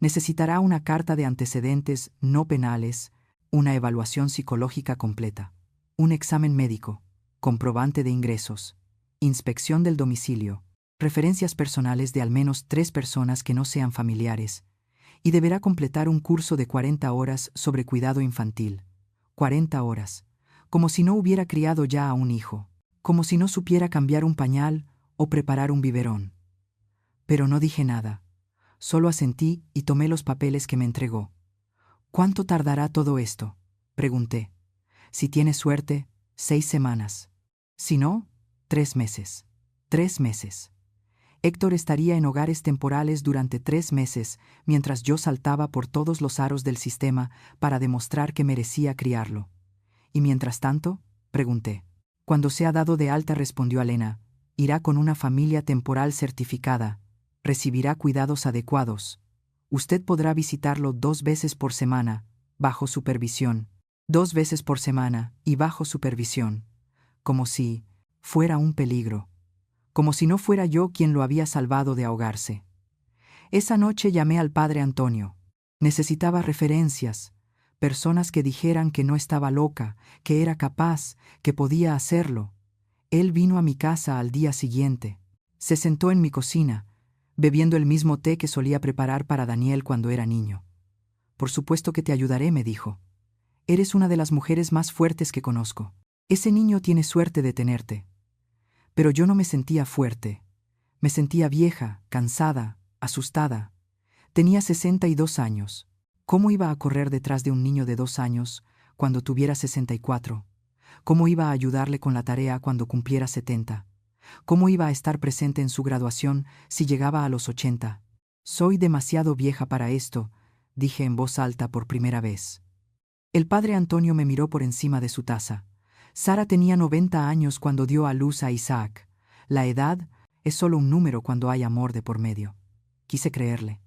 Necesitará una carta de antecedentes no penales, una evaluación psicológica completa, un examen médico, comprobante de ingresos, inspección del domicilio, referencias personales de al menos 3 personas que no sean familiares, y deberá completar un curso de 40 horas sobre cuidado infantil. 40 horas, como si no hubiera criado ya a un hijo, como si no supiera cambiar un pañal o preparar un biberón. Pero no dije nada, solo asentí y tomé los papeles que me entregó. ¿Cuánto tardará todo esto?, pregunté. Si tiene suerte, 6 semanas. Si no, 3 meses. 3 meses. Héctor estaría en hogares temporales durante 3 meses, mientras yo saltaba por todos los aros del sistema para demostrar que merecía criarlo. ¿Y mientras tanto?, pregunté. Cuando sea dado de alta, respondió Alena, irá con una familia temporal certificada, recibirá cuidados adecuados. Usted podrá visitarlo 2 veces por semana, bajo supervisión. 2 veces por semana y bajo supervisión. Como si fuera un peligro. Como si no fuera yo quien lo había salvado de ahogarse. Esa noche llamé al padre Antonio. Necesitaba referencias, personas que dijeran que no estaba loca, que era capaz, que podía hacerlo. Él vino a mi casa al día siguiente. Se sentó en mi cocina, bebiendo el mismo té que solía preparar para Daniel cuando era niño. Por supuesto que te ayudaré, me dijo. Eres una de las mujeres más fuertes que conozco. Ese niño tiene suerte de tenerte. Pero yo no me sentía fuerte. Me sentía vieja, cansada, asustada. Tenía 62 años. ¿Cómo iba a correr detrás de un niño de 2 años cuando tuviera 64? ¿Cómo iba a ayudarle con la tarea cuando cumpliera 70? ¿Cómo iba a estar presente en su graduación si llegaba a los 80? Soy demasiado vieja para esto, dije en voz alta por primera vez. El padre Antonio me miró por encima de su taza. Sara tenía 90 años cuando dio a luz a Isaac. La edad es solo un número cuando hay amor de por medio. Quise creerle.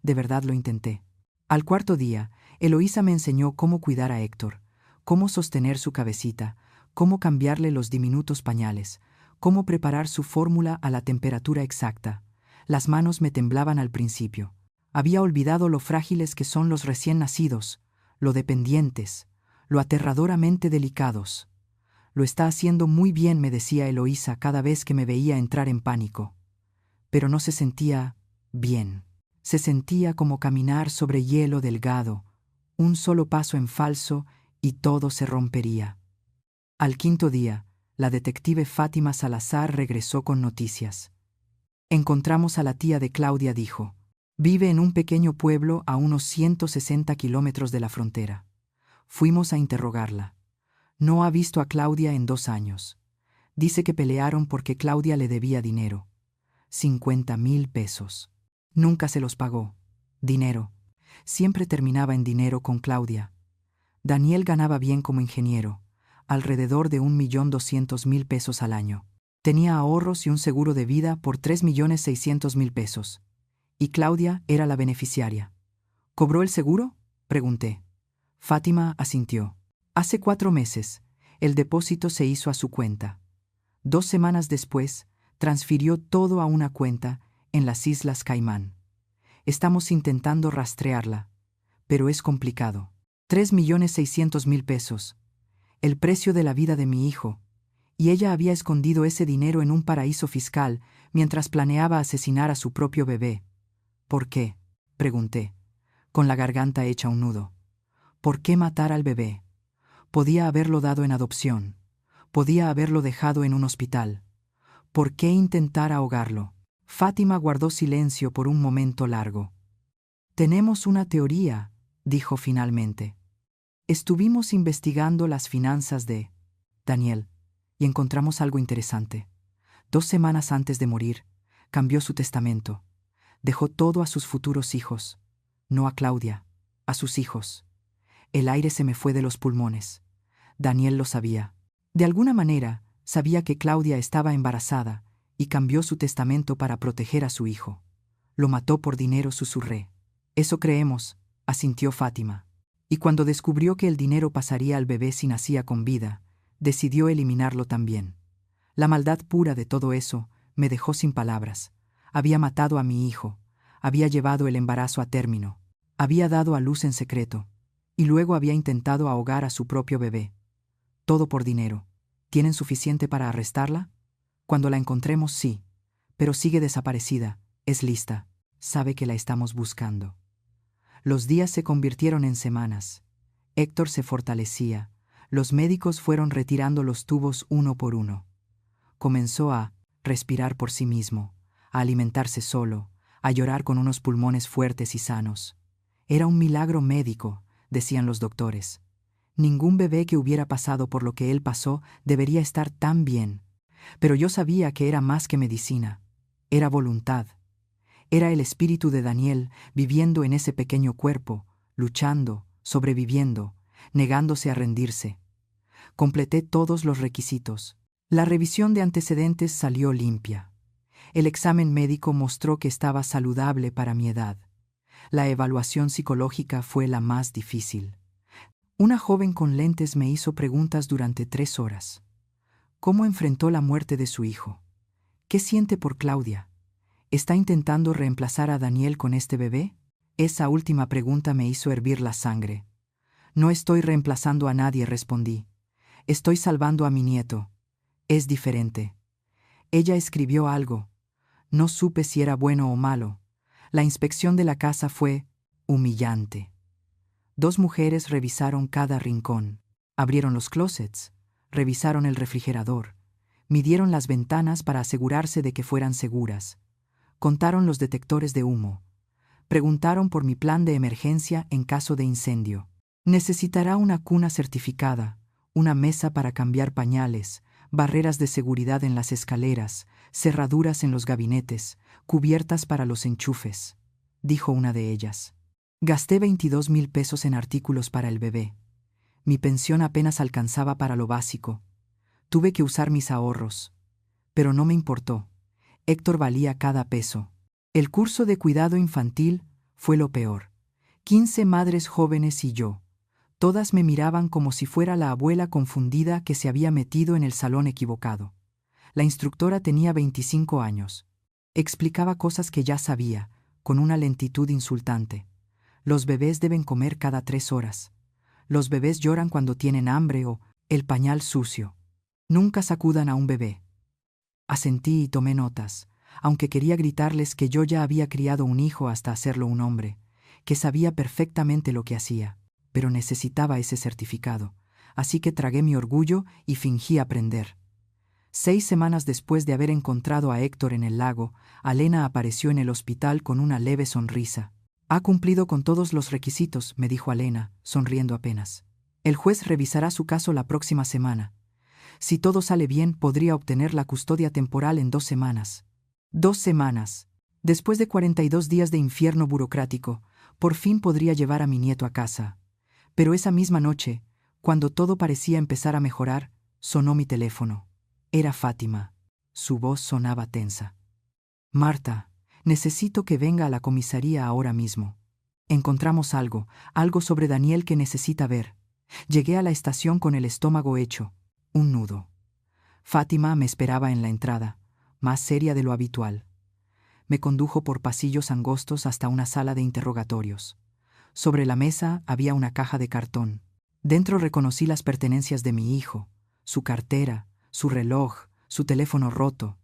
De verdad lo intenté. Al cuarto día, Eloísa me enseñó cómo cuidar a Héctor, cómo sostener su cabecita, cómo cambiarle los diminutos pañales, cómo preparar su fórmula a la temperatura exacta. Las manos me temblaban al principio. Había olvidado lo frágiles que son los recién nacidos, lo dependientes, lo aterradoramente delicados. Lo está haciendo muy bien, me decía Eloísa cada vez que me veía entrar en pánico. Pero no se sentía bien. Se sentía como caminar sobre hielo delgado, un solo paso en falso y todo se rompería. Al quinto día, la detective Fátima Salazar regresó con noticias. Encontramos a la tía de Claudia, dijo. Vive en un pequeño pueblo a unos 160 kilómetros de la frontera. Fuimos a interrogarla. No ha visto a Claudia en 2 años. Dice que pelearon porque Claudia le debía dinero. 50,000 pesos. Nunca se los pagó. Dinero. Siempre terminaba en dinero con Claudia. Daniel ganaba bien como ingeniero, alrededor de 1,200,000 pesos al año. Tenía ahorros y un seguro de vida por 3,600,000 pesos. Y Claudia era la beneficiaria. ¿Cobró el seguro?, pregunté. Fátima asintió. Hace 4 meses, el depósito se hizo a su cuenta. 2 semanas después, transfirió todo a una cuenta en las Islas Caimán. Estamos intentando rastrearla, pero es complicado. 3,600,000 pesos. El precio de la vida de mi hijo. Y ella había escondido ese dinero en un paraíso fiscal mientras planeaba asesinar a su propio bebé. ¿Por qué?, pregunté, con la garganta hecha un nudo. ¿Por qué matar al bebé? Podía haberlo dado en adopción. Podía haberlo dejado en un hospital. ¿Por qué intentar ahogarlo? Fátima guardó silencio por un momento largo. Tenemos una teoría, dijo finalmente. Estuvimos investigando las finanzas de Daniel y encontramos algo interesante. 2 semanas antes de morir, cambió su testamento. Dejó todo a sus futuros hijos, no a Claudia, a sus hijos. El aire se me fue de los pulmones. Daniel lo sabía. De alguna manera, sabía que Claudia estaba embarazada y cambió su testamento para proteger a su hijo. Lo mató por dinero, susurré. Eso creemos, asintió Fátima. Y cuando descubrió que el dinero pasaría al bebé si nacía con vida, decidió eliminarlo también. La maldad pura de todo eso me dejó sin palabras. Había matado a mi hijo, había llevado el embarazo a término, había dado a luz en secreto, y luego había intentado ahogar a su propio bebé. Todo por dinero. ¿Tienen suficiente para arrestarla? Cuando la encontremos, sí. Pero sigue desaparecida, es lista, sabe que la estamos buscando. Los días se convirtieron en semanas. Héctor se fortalecía. Los médicos fueron retirando los tubos uno por uno. Comenzó a respirar por sí mismo, a alimentarse solo, a llorar con unos pulmones fuertes y sanos. Era un milagro médico, decían los doctores. Ningún bebé que hubiera pasado por lo que él pasó debería estar tan bien. Pero yo sabía que era más que medicina. Era voluntad. Era el espíritu de Daniel viviendo en ese pequeño cuerpo, luchando, sobreviviendo, negándose a rendirse. Completé todos los requisitos. La revisión de antecedentes salió limpia. El examen médico mostró que estaba saludable para mi edad. La evaluación psicológica fue la más difícil. Una joven con lentes me hizo preguntas durante 3 horas. ¿Cómo enfrentó la muerte de su hijo? ¿Qué siente por Claudia? ¿Está intentando reemplazar a Daniel con este bebé? Esa última pregunta me hizo hervir la sangre. No estoy reemplazando a nadie, respondí. Estoy salvando a mi nieto. Es diferente. Ella escribió algo. No supe si era bueno o malo. La inspección de la casa fue humillante. 2 mujeres revisaron cada rincón. Abrieron los closets. Revisaron el refrigerador. Midieron las ventanas para asegurarse de que fueran seguras. Contaron los detectores de humo. Preguntaron por mi plan de emergencia en caso de incendio. Necesitará una cuna certificada, una mesa para cambiar pañales, barreras de seguridad en las escaleras, cerraduras en los gabinetes, cubiertas para los enchufes, dijo una de ellas. Gasté 22,000 pesos en artículos para el bebé. Mi pensión apenas alcanzaba para lo básico. Tuve que usar mis ahorros. Pero no me importó. Héctor valía cada peso. El curso de cuidado infantil fue lo peor. 15 madres jóvenes y yo. Todas me miraban como si fuera la abuela confundida que se había metido en el salón equivocado. La instructora tenía 25 años. Explicaba cosas que ya sabía, con una lentitud insultante. Los bebés deben comer cada 3 horas. Los bebés lloran cuando tienen hambre o el pañal sucio. Nunca sacudan a un bebé. Asentí y tomé notas, aunque quería gritarles que yo ya había criado un hijo hasta hacerlo un hombre, que sabía perfectamente lo que hacía, pero necesitaba ese certificado, así que tragué mi orgullo y fingí aprender. 6 semanas después de haber encontrado a Héctor en el lago, Alena apareció en el hospital con una leve sonrisa. Ha cumplido con todos los requisitos, me dijo Alena, sonriendo apenas. El juez revisará su caso la próxima semana. Si todo sale bien, podría obtener la custodia temporal en 2 semanas. 2 semanas. Después de 42 días de infierno burocrático, por fin podría llevar a mi nieto a casa. Pero esa misma noche, cuando todo parecía empezar a mejorar, sonó mi teléfono. Era Fátima. Su voz sonaba tensa. Marta, necesito que venga a la comisaría ahora mismo. Encontramos algo sobre Daniel que necesita ver. Llegué a la estación con el estómago hecho un nudo. Fátima me esperaba en la entrada, más seria de lo habitual. Me condujo por pasillos angostos hasta una sala de interrogatorios. Sobre la mesa había una caja de cartón. Dentro reconocí las pertenencias de mi hijo, su cartera, su reloj, su teléfono roto,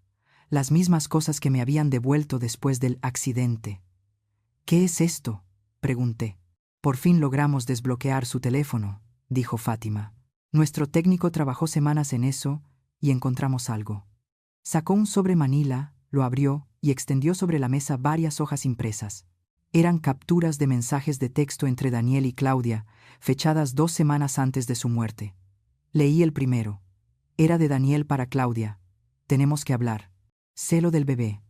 las mismas cosas que me habían devuelto después del accidente. ¿Qué es esto?, pregunté. Por fin logramos desbloquear su teléfono, dijo Fátima. Nuestro técnico trabajó semanas en eso y encontramos algo. Sacó un sobre manila, lo abrió y extendió sobre la mesa varias hojas impresas. Eran capturas de mensajes de texto entre Daniel y Claudia, fechadas 2 semanas antes de su muerte. Leí el primero. Era de Daniel para Claudia. Tenemos que hablar. Sé lo del bebé.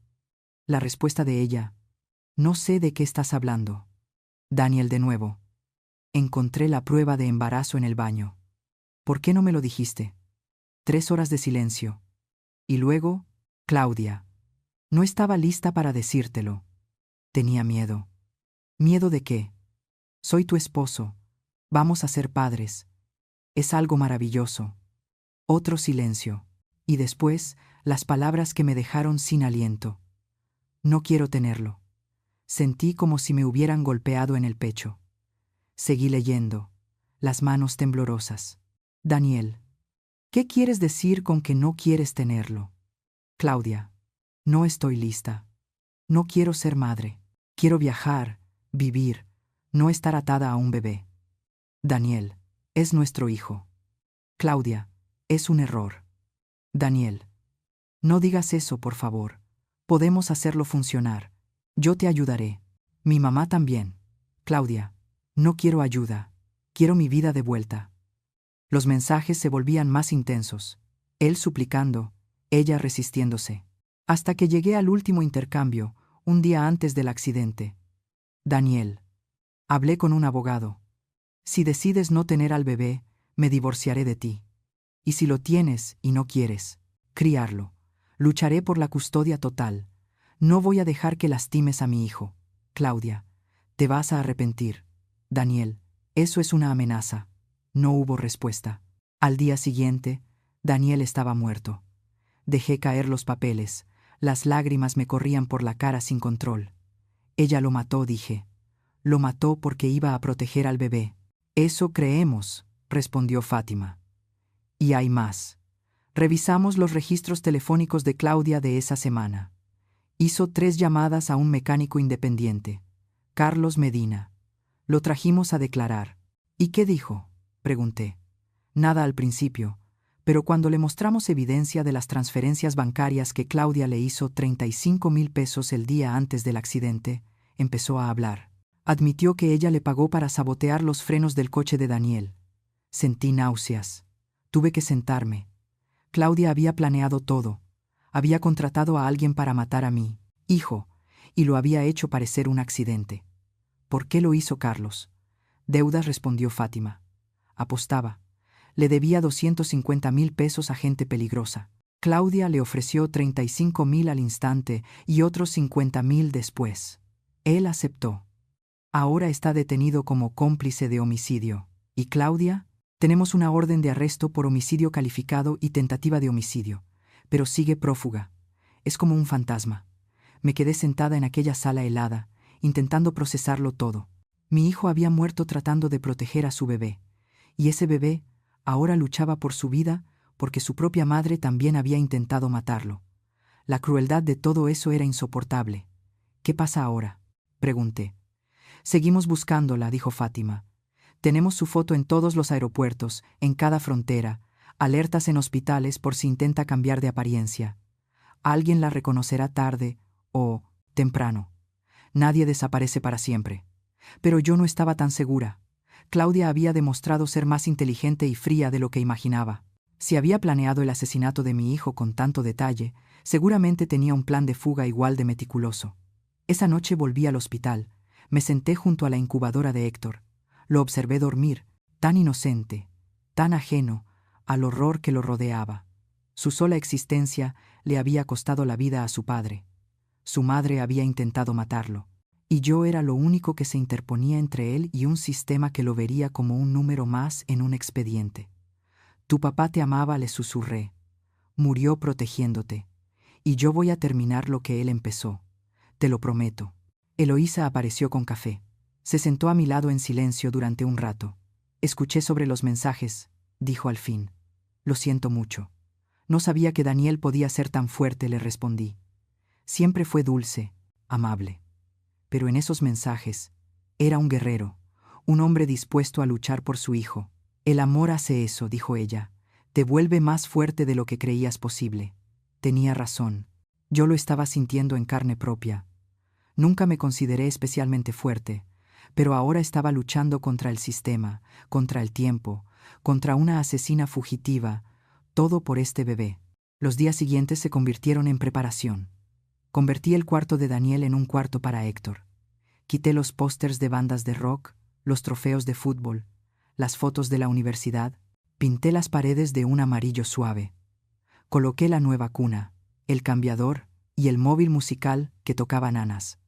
La respuesta de ella. No sé de qué estás hablando. Daniel de nuevo. Encontré la prueba de embarazo en el baño. ¿Por qué no me lo dijiste? 3 horas de silencio. Y luego, Claudia. No estaba lista para decírtelo. Tenía miedo. ¿Miedo de qué? Soy tu esposo. Vamos a ser padres. Es algo maravilloso. Otro silencio. Y después, las palabras que me dejaron sin aliento. No quiero tenerlo. Sentí como si me hubieran golpeado en el pecho. Seguí leyendo, las manos temblorosas. Daniel, ¿qué quieres decir con que no quieres tenerlo? Claudia, no estoy lista. No quiero ser madre. Quiero viajar, vivir, no estar atada a un bebé. Daniel, es nuestro hijo. Claudia, es un error. Daniel, no digas eso, por favor. Podemos hacerlo funcionar. Yo te ayudaré. Mi mamá también. Claudia, no quiero ayuda. Quiero mi vida de vuelta. Los mensajes se volvían más intensos. Él suplicando, ella resistiéndose. Hasta que llegué al último intercambio, un día antes del accidente. Daniel, hablé con un abogado. Si decides no tener al bebé, me divorciaré de ti. Y si lo tienes y no quieres, criarlo. Lucharé por la custodia total. No voy a dejar que lastimes a mi hijo. Claudia, te vas a arrepentir. Daniel, eso es una amenaza. No hubo respuesta. Al día siguiente, Daniel estaba muerto. Dejé caer los papeles. Las lágrimas me corrían por la cara sin control. Ella lo mató, dije. Lo mató porque iba a proteger al bebé. Eso creemos, respondió Fátima. Y hay más. Revisamos los registros telefónicos de Claudia de esa semana. Hizo 3 llamadas a un mecánico independiente, Carlos Medina. Lo trajimos a declarar. ¿Y qué dijo?, pregunté. Nada al principio, pero cuando le mostramos evidencia de las transferencias bancarias que Claudia le hizo 35,000 pesos el día antes del accidente, empezó a hablar. Admitió que ella le pagó para sabotear los frenos del coche de Daniel. Sentí náuseas. Tuve que sentarme. Claudia había planeado todo. Había contratado a alguien para matar a mi hijo, y lo había hecho parecer un accidente. ¿Por qué lo hizo Carlos? Deudas, respondió Fátima. Apostaba. Le debía 250,000 pesos a gente peligrosa. Claudia le ofreció 35,000 al instante y otros 50,000 después. Él aceptó. Ahora está detenido como cómplice de homicidio. ¿Y Claudia? Tenemos una orden de arresto por homicidio calificado y tentativa de homicidio, pero sigue prófuga. Es como un fantasma. Me quedé sentada en aquella sala helada, intentando procesarlo todo. Mi hijo había muerto tratando de proteger a su bebé, y ese bebé ahora luchaba por su vida porque su propia madre también había intentado matarlo. La crueldad de todo eso era insoportable. ¿Qué pasa ahora?, pregunté. Seguimos buscándola, dijo Fátima. Tenemos su foto en todos los aeropuertos, en cada frontera, alertas en hospitales por si intenta cambiar de apariencia. Alguien la reconocerá tarde o temprano. Nadie desaparece para siempre. Pero yo no estaba tan segura. Claudia había demostrado ser más inteligente y fría de lo que imaginaba. Si había planeado el asesinato de mi hijo con tanto detalle, seguramente tenía un plan de fuga igual de meticuloso. Esa noche volví al hospital. Me senté junto a la incubadora de Héctor. Lo observé dormir, tan inocente, tan ajeno al horror que lo rodeaba. Su sola existencia le había costado la vida a su padre. Su madre había intentado matarlo, y yo era lo único que se interponía entre él y un sistema que lo vería como un número más en un expediente. Tu papá te amaba, le susurré. Murió protegiéndote, y yo voy a terminar lo que él empezó. Te lo prometo. Eloísa apareció con café. Se sentó a mi lado en silencio durante un rato. Escuché sobre los mensajes, dijo al fin. Lo siento mucho. No sabía que Daniel podía ser tan fuerte, le respondí. Siempre fue dulce, amable. Pero en esos mensajes, era un guerrero, un hombre dispuesto a luchar por su hijo. El amor hace eso, dijo ella. Te vuelve más fuerte de lo que creías posible. Tenía razón. Yo lo estaba sintiendo en carne propia. Nunca me consideré especialmente fuerte, pero ahora estaba luchando contra el sistema, contra el tiempo, contra una asesina fugitiva, todo por este bebé. Los días siguientes se convirtieron en preparación. Convertí el cuarto de Daniel en un cuarto para Héctor. Quité los pósters de bandas de rock, los trofeos de fútbol, las fotos de la universidad, pinté las paredes de un amarillo suave. Coloqué la nueva cuna, el cambiador y el móvil musical que tocaba nanas.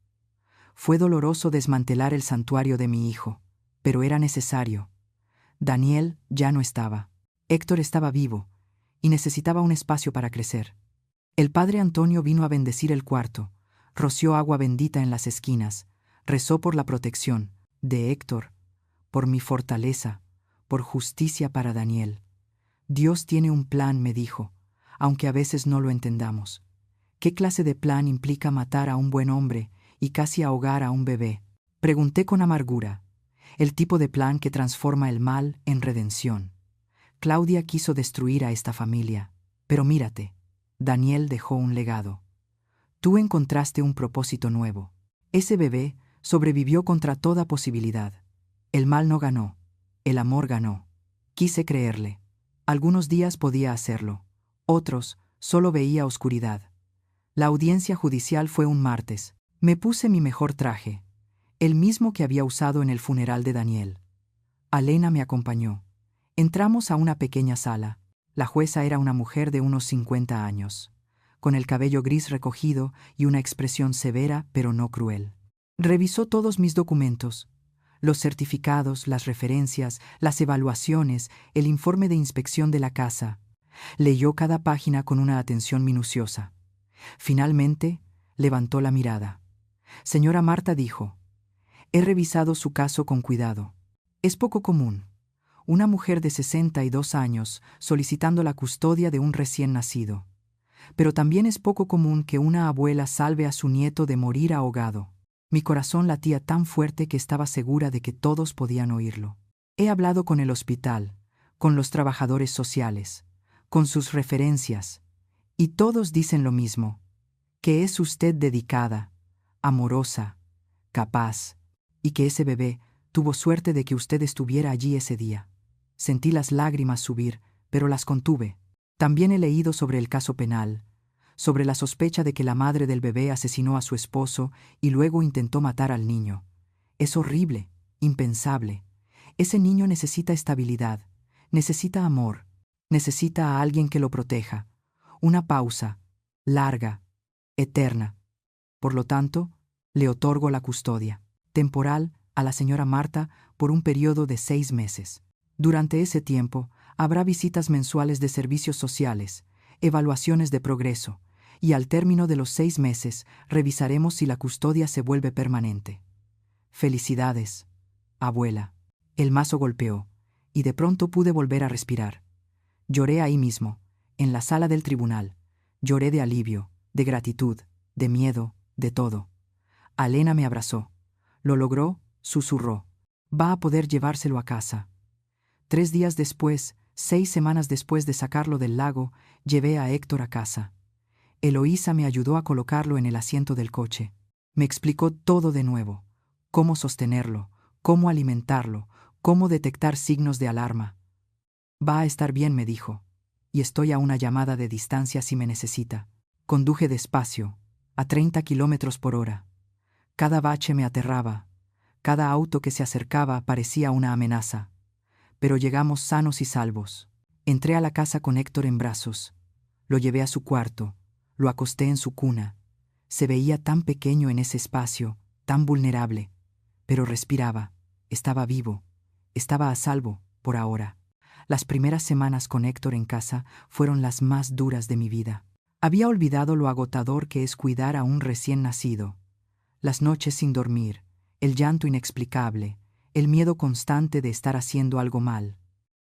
Fue doloroso desmantelar el santuario de mi hijo, pero era necesario. Daniel ya no estaba. Héctor estaba vivo, y necesitaba un espacio para crecer. El padre Antonio vino a bendecir el cuarto, roció agua bendita en las esquinas, rezó por la protección de Héctor, por mi fortaleza, por justicia para Daniel. Dios tiene un plan, me dijo, aunque a veces no lo entendamos. ¿Qué clase de plan implica matar a un buen hombre y casi ahogar a un bebé? Pregunté con amargura. El tipo de plan que transforma el mal en redención. Claudia quiso destruir a esta familia, pero mírate, Daniel dejó un legado. Tú encontraste un propósito nuevo. Ese bebé sobrevivió contra toda posibilidad. El mal no ganó, el amor ganó. Quise creerle. Algunos días podía hacerlo, otros solo veía oscuridad. La audiencia judicial fue un martes. Me puse mi mejor traje, el mismo que había usado en el funeral de Daniel. Alena me acompañó. Entramos a una pequeña sala. La jueza era una mujer de unos 50 años, con el cabello gris recogido y una expresión severa pero no cruel. Revisó todos mis documentos, los certificados, las referencias, las evaluaciones, el informe de inspección de la casa. Leyó cada página con una atención minuciosa. Finalmente, levantó la mirada. Señora Marta dijo, he revisado su caso con cuidado. Es poco común. Una mujer de 62 años solicitando la custodia de un recién nacido. Pero también es poco común que una abuela salve a su nieto de morir ahogado. Mi corazón latía tan fuerte que estaba segura de que todos podían oírlo. He hablado con el hospital, con los trabajadores sociales, con sus referencias, y todos dicen lo mismo, que es usted dedicada, amorosa, capaz, y que ese bebé tuvo suerte de que usted estuviera allí ese día. Sentí las lágrimas subir, pero las contuve. También he leído sobre el caso penal, sobre la sospecha de que la madre del bebé asesinó a su esposo y luego intentó matar al niño. Es horrible, impensable. Ese niño necesita estabilidad, necesita amor, necesita a alguien que lo proteja. Una pausa, larga, eterna. Por lo tanto, le otorgo la custodia temporal a la señora Marta por un periodo de 6 meses. Durante ese tiempo, habrá visitas mensuales de servicios sociales, evaluaciones de progreso, y al término de los 6 meses revisaremos si la custodia se vuelve permanente. Felicidades, abuela. El mazo golpeó, y de pronto pude volver a respirar. Lloré ahí mismo, en la sala del tribunal. Lloré de alivio, de gratitud, de miedo, de todo. Alena me abrazó. Lo logró, susurró. Va a poder llevárselo a casa. 3 días después, 6 semanas después de sacarlo del lago, llevé a Héctor a casa. Eloísa me ayudó a colocarlo en el asiento del coche. Me explicó todo de nuevo. Cómo sostenerlo, cómo alimentarlo, cómo detectar signos de alarma. Va a estar bien, me dijo. Y estoy a una llamada de distancia si me necesita. Conduje despacio, a 30 kilómetros por hora. Cada bache me aterraba. Cada auto que se acercaba parecía una amenaza. Pero llegamos sanos y salvos. Entré a la casa con Héctor en brazos. Lo llevé a su cuarto. Lo acosté en su cuna. Se veía tan pequeño en ese espacio, tan vulnerable. Pero respiraba. Estaba vivo. Estaba a salvo, por ahora. Las primeras semanas con Héctor en casa fueron las más duras de mi vida. Había olvidado lo agotador que es cuidar a un recién nacido. Las noches sin dormir, el llanto inexplicable, el miedo constante de estar haciendo algo mal.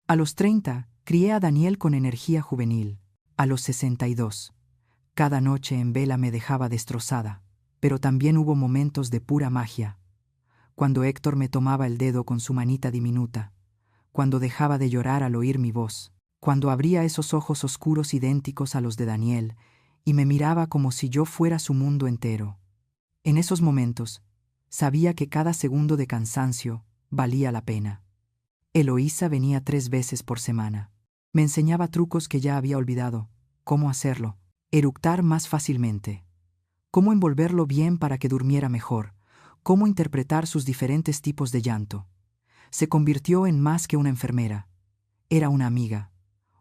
A los 30, crié a Daniel con energía juvenil. A los 62, cada noche en vela me dejaba destrozada, pero también hubo momentos de pura magia. Cuando Héctor me tomaba el dedo con su manita diminuta, cuando dejaba de llorar al oír mi voz, cuando abría esos ojos oscuros idénticos a los de Daniel y me miraba como si yo fuera su mundo entero. En esos momentos, sabía que cada segundo de cansancio valía la pena. Eloísa venía 3 veces por semana. Me enseñaba trucos que ya había olvidado, cómo hacerlo, eructar más fácilmente, cómo envolverlo bien para que durmiera mejor, cómo interpretar sus diferentes tipos de llanto. Se convirtió en más que una enfermera. Era una amiga,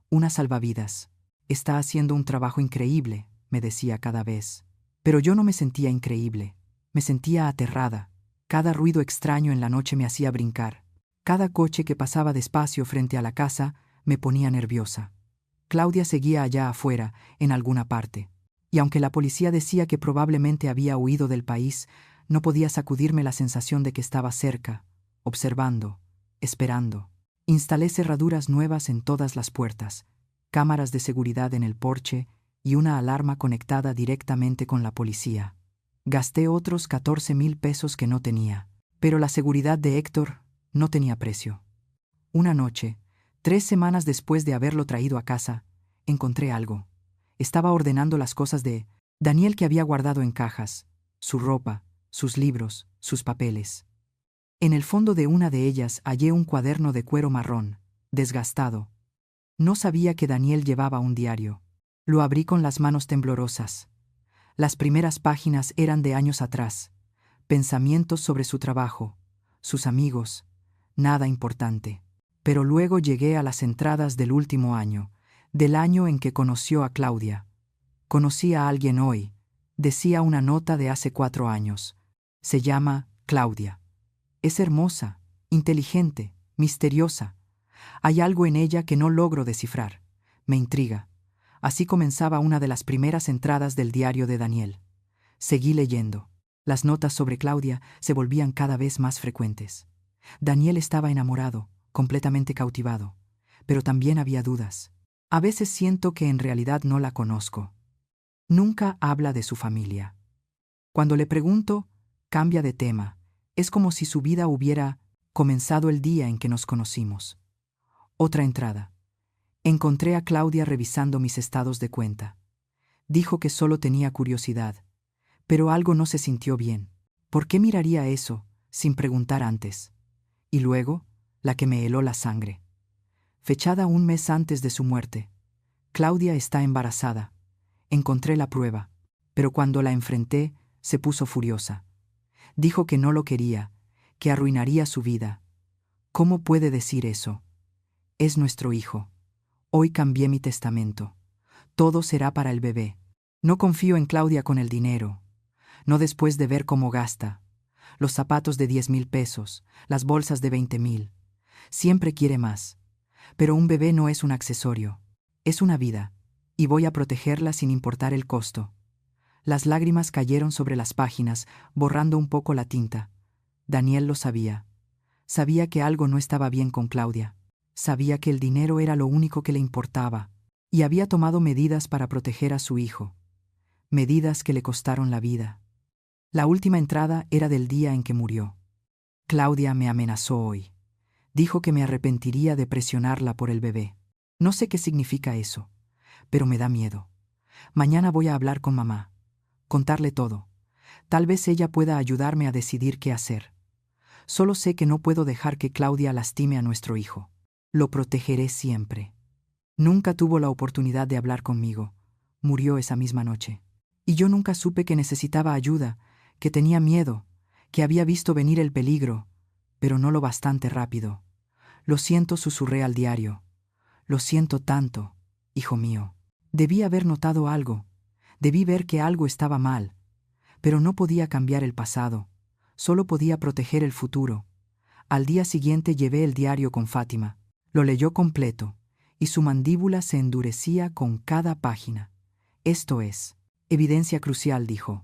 una salvavidas. Está haciendo un trabajo increíble, me decía cada vez. Pero yo no me sentía increíble. Me sentía aterrada. Cada ruido extraño en la noche me hacía brincar. Cada coche que pasaba despacio frente a la casa me ponía nerviosa. Claudia seguía allá afuera, en alguna parte. Y aunque la policía decía que probablemente había huido del país, no podía sacudirme la sensación de que estaba cerca, observando, esperando. Instalé cerraduras nuevas en todas las puertas, cámaras de seguridad en el porche y una alarma conectada directamente con la policía. Gasté otros 14,000 pesos que no tenía, pero la seguridad de Héctor no tenía precio. Una noche, 3 semanas después de haberlo traído a casa, encontré algo. Estaba ordenando las cosas de Daniel que había guardado en cajas, su ropa, sus libros, sus papeles. En el fondo de una de ellas hallé un cuaderno de cuero marrón, desgastado. No sabía que Daniel llevaba un diario. Lo abrí con las manos temblorosas. Las primeras páginas eran de años atrás, pensamientos sobre su trabajo, sus amigos, nada importante. Pero luego llegué a las entradas del último año, del año en que conoció a Claudia. Conocí a alguien hoy, decía una nota de hace 4 años. Se llama Claudia. Es hermosa, inteligente, misteriosa. Hay algo en ella que no logro descifrar. Me intriga. Así comenzaba una de las primeras entradas del diario de Daniel. Seguí leyendo. Las notas sobre Claudia se volvían cada vez más frecuentes. Daniel estaba enamorado, completamente cautivado, pero también había dudas. A veces siento que en realidad no la conozco. Nunca habla de su familia. Cuando le pregunto, cambia de tema. Es como si su vida hubiera comenzado el día en que nos conocimos. Otra entrada. Encontré a Claudia revisando mis estados de cuenta. Dijo que solo tenía curiosidad, pero algo no se sintió bien. ¿Por qué miraría eso, sin preguntar antes? Y luego, la que me heló la sangre. Fechada 1 mes antes de su muerte. Claudia está embarazada. Encontré la prueba, pero cuando la enfrenté, se puso furiosa. Dijo que no lo quería, que arruinaría su vida. ¿Cómo puede decir eso? Es nuestro hijo. Hoy cambié mi testamento. Todo será para el bebé. No confío en Claudia con el dinero. No después de ver cómo gasta. Los zapatos de 10,000 pesos, las bolsas de 20,000. Siempre quiere más. Pero un bebé no es un accesorio. Es una vida. Y voy a protegerla sin importar el costo. Las lágrimas cayeron sobre las páginas, borrando un poco la tinta. Daniel lo sabía. Sabía que algo no estaba bien con Claudia. Sabía que el dinero era lo único que le importaba. Y había tomado medidas para proteger a su hijo. Medidas que le costaron la vida. La última entrada era del día en que murió. Claudia me amenazó hoy. Dijo que me arrepentiría de presionarla por el bebé. No sé qué significa eso, pero me da miedo. Mañana voy a hablar con mamá. Contarle todo. Tal vez ella pueda ayudarme a decidir qué hacer. Solo sé que no puedo dejar que Claudia lastime a nuestro hijo. Lo protegeré siempre. Nunca tuvo la oportunidad de hablar conmigo. Murió esa misma noche. Y yo nunca supe que necesitaba ayuda, que tenía miedo, que había visto venir el peligro, pero no lo bastante rápido. Lo siento, susurré al diario. Lo siento tanto, hijo mío. Debí haber notado algo. Debí ver que algo estaba mal. Pero no podía cambiar el pasado. Solo podía proteger el futuro. Al día siguiente llevé el diario con Fátima. Lo leyó completo, y su mandíbula se endurecía con cada página. Esto es evidencia crucial, dijo.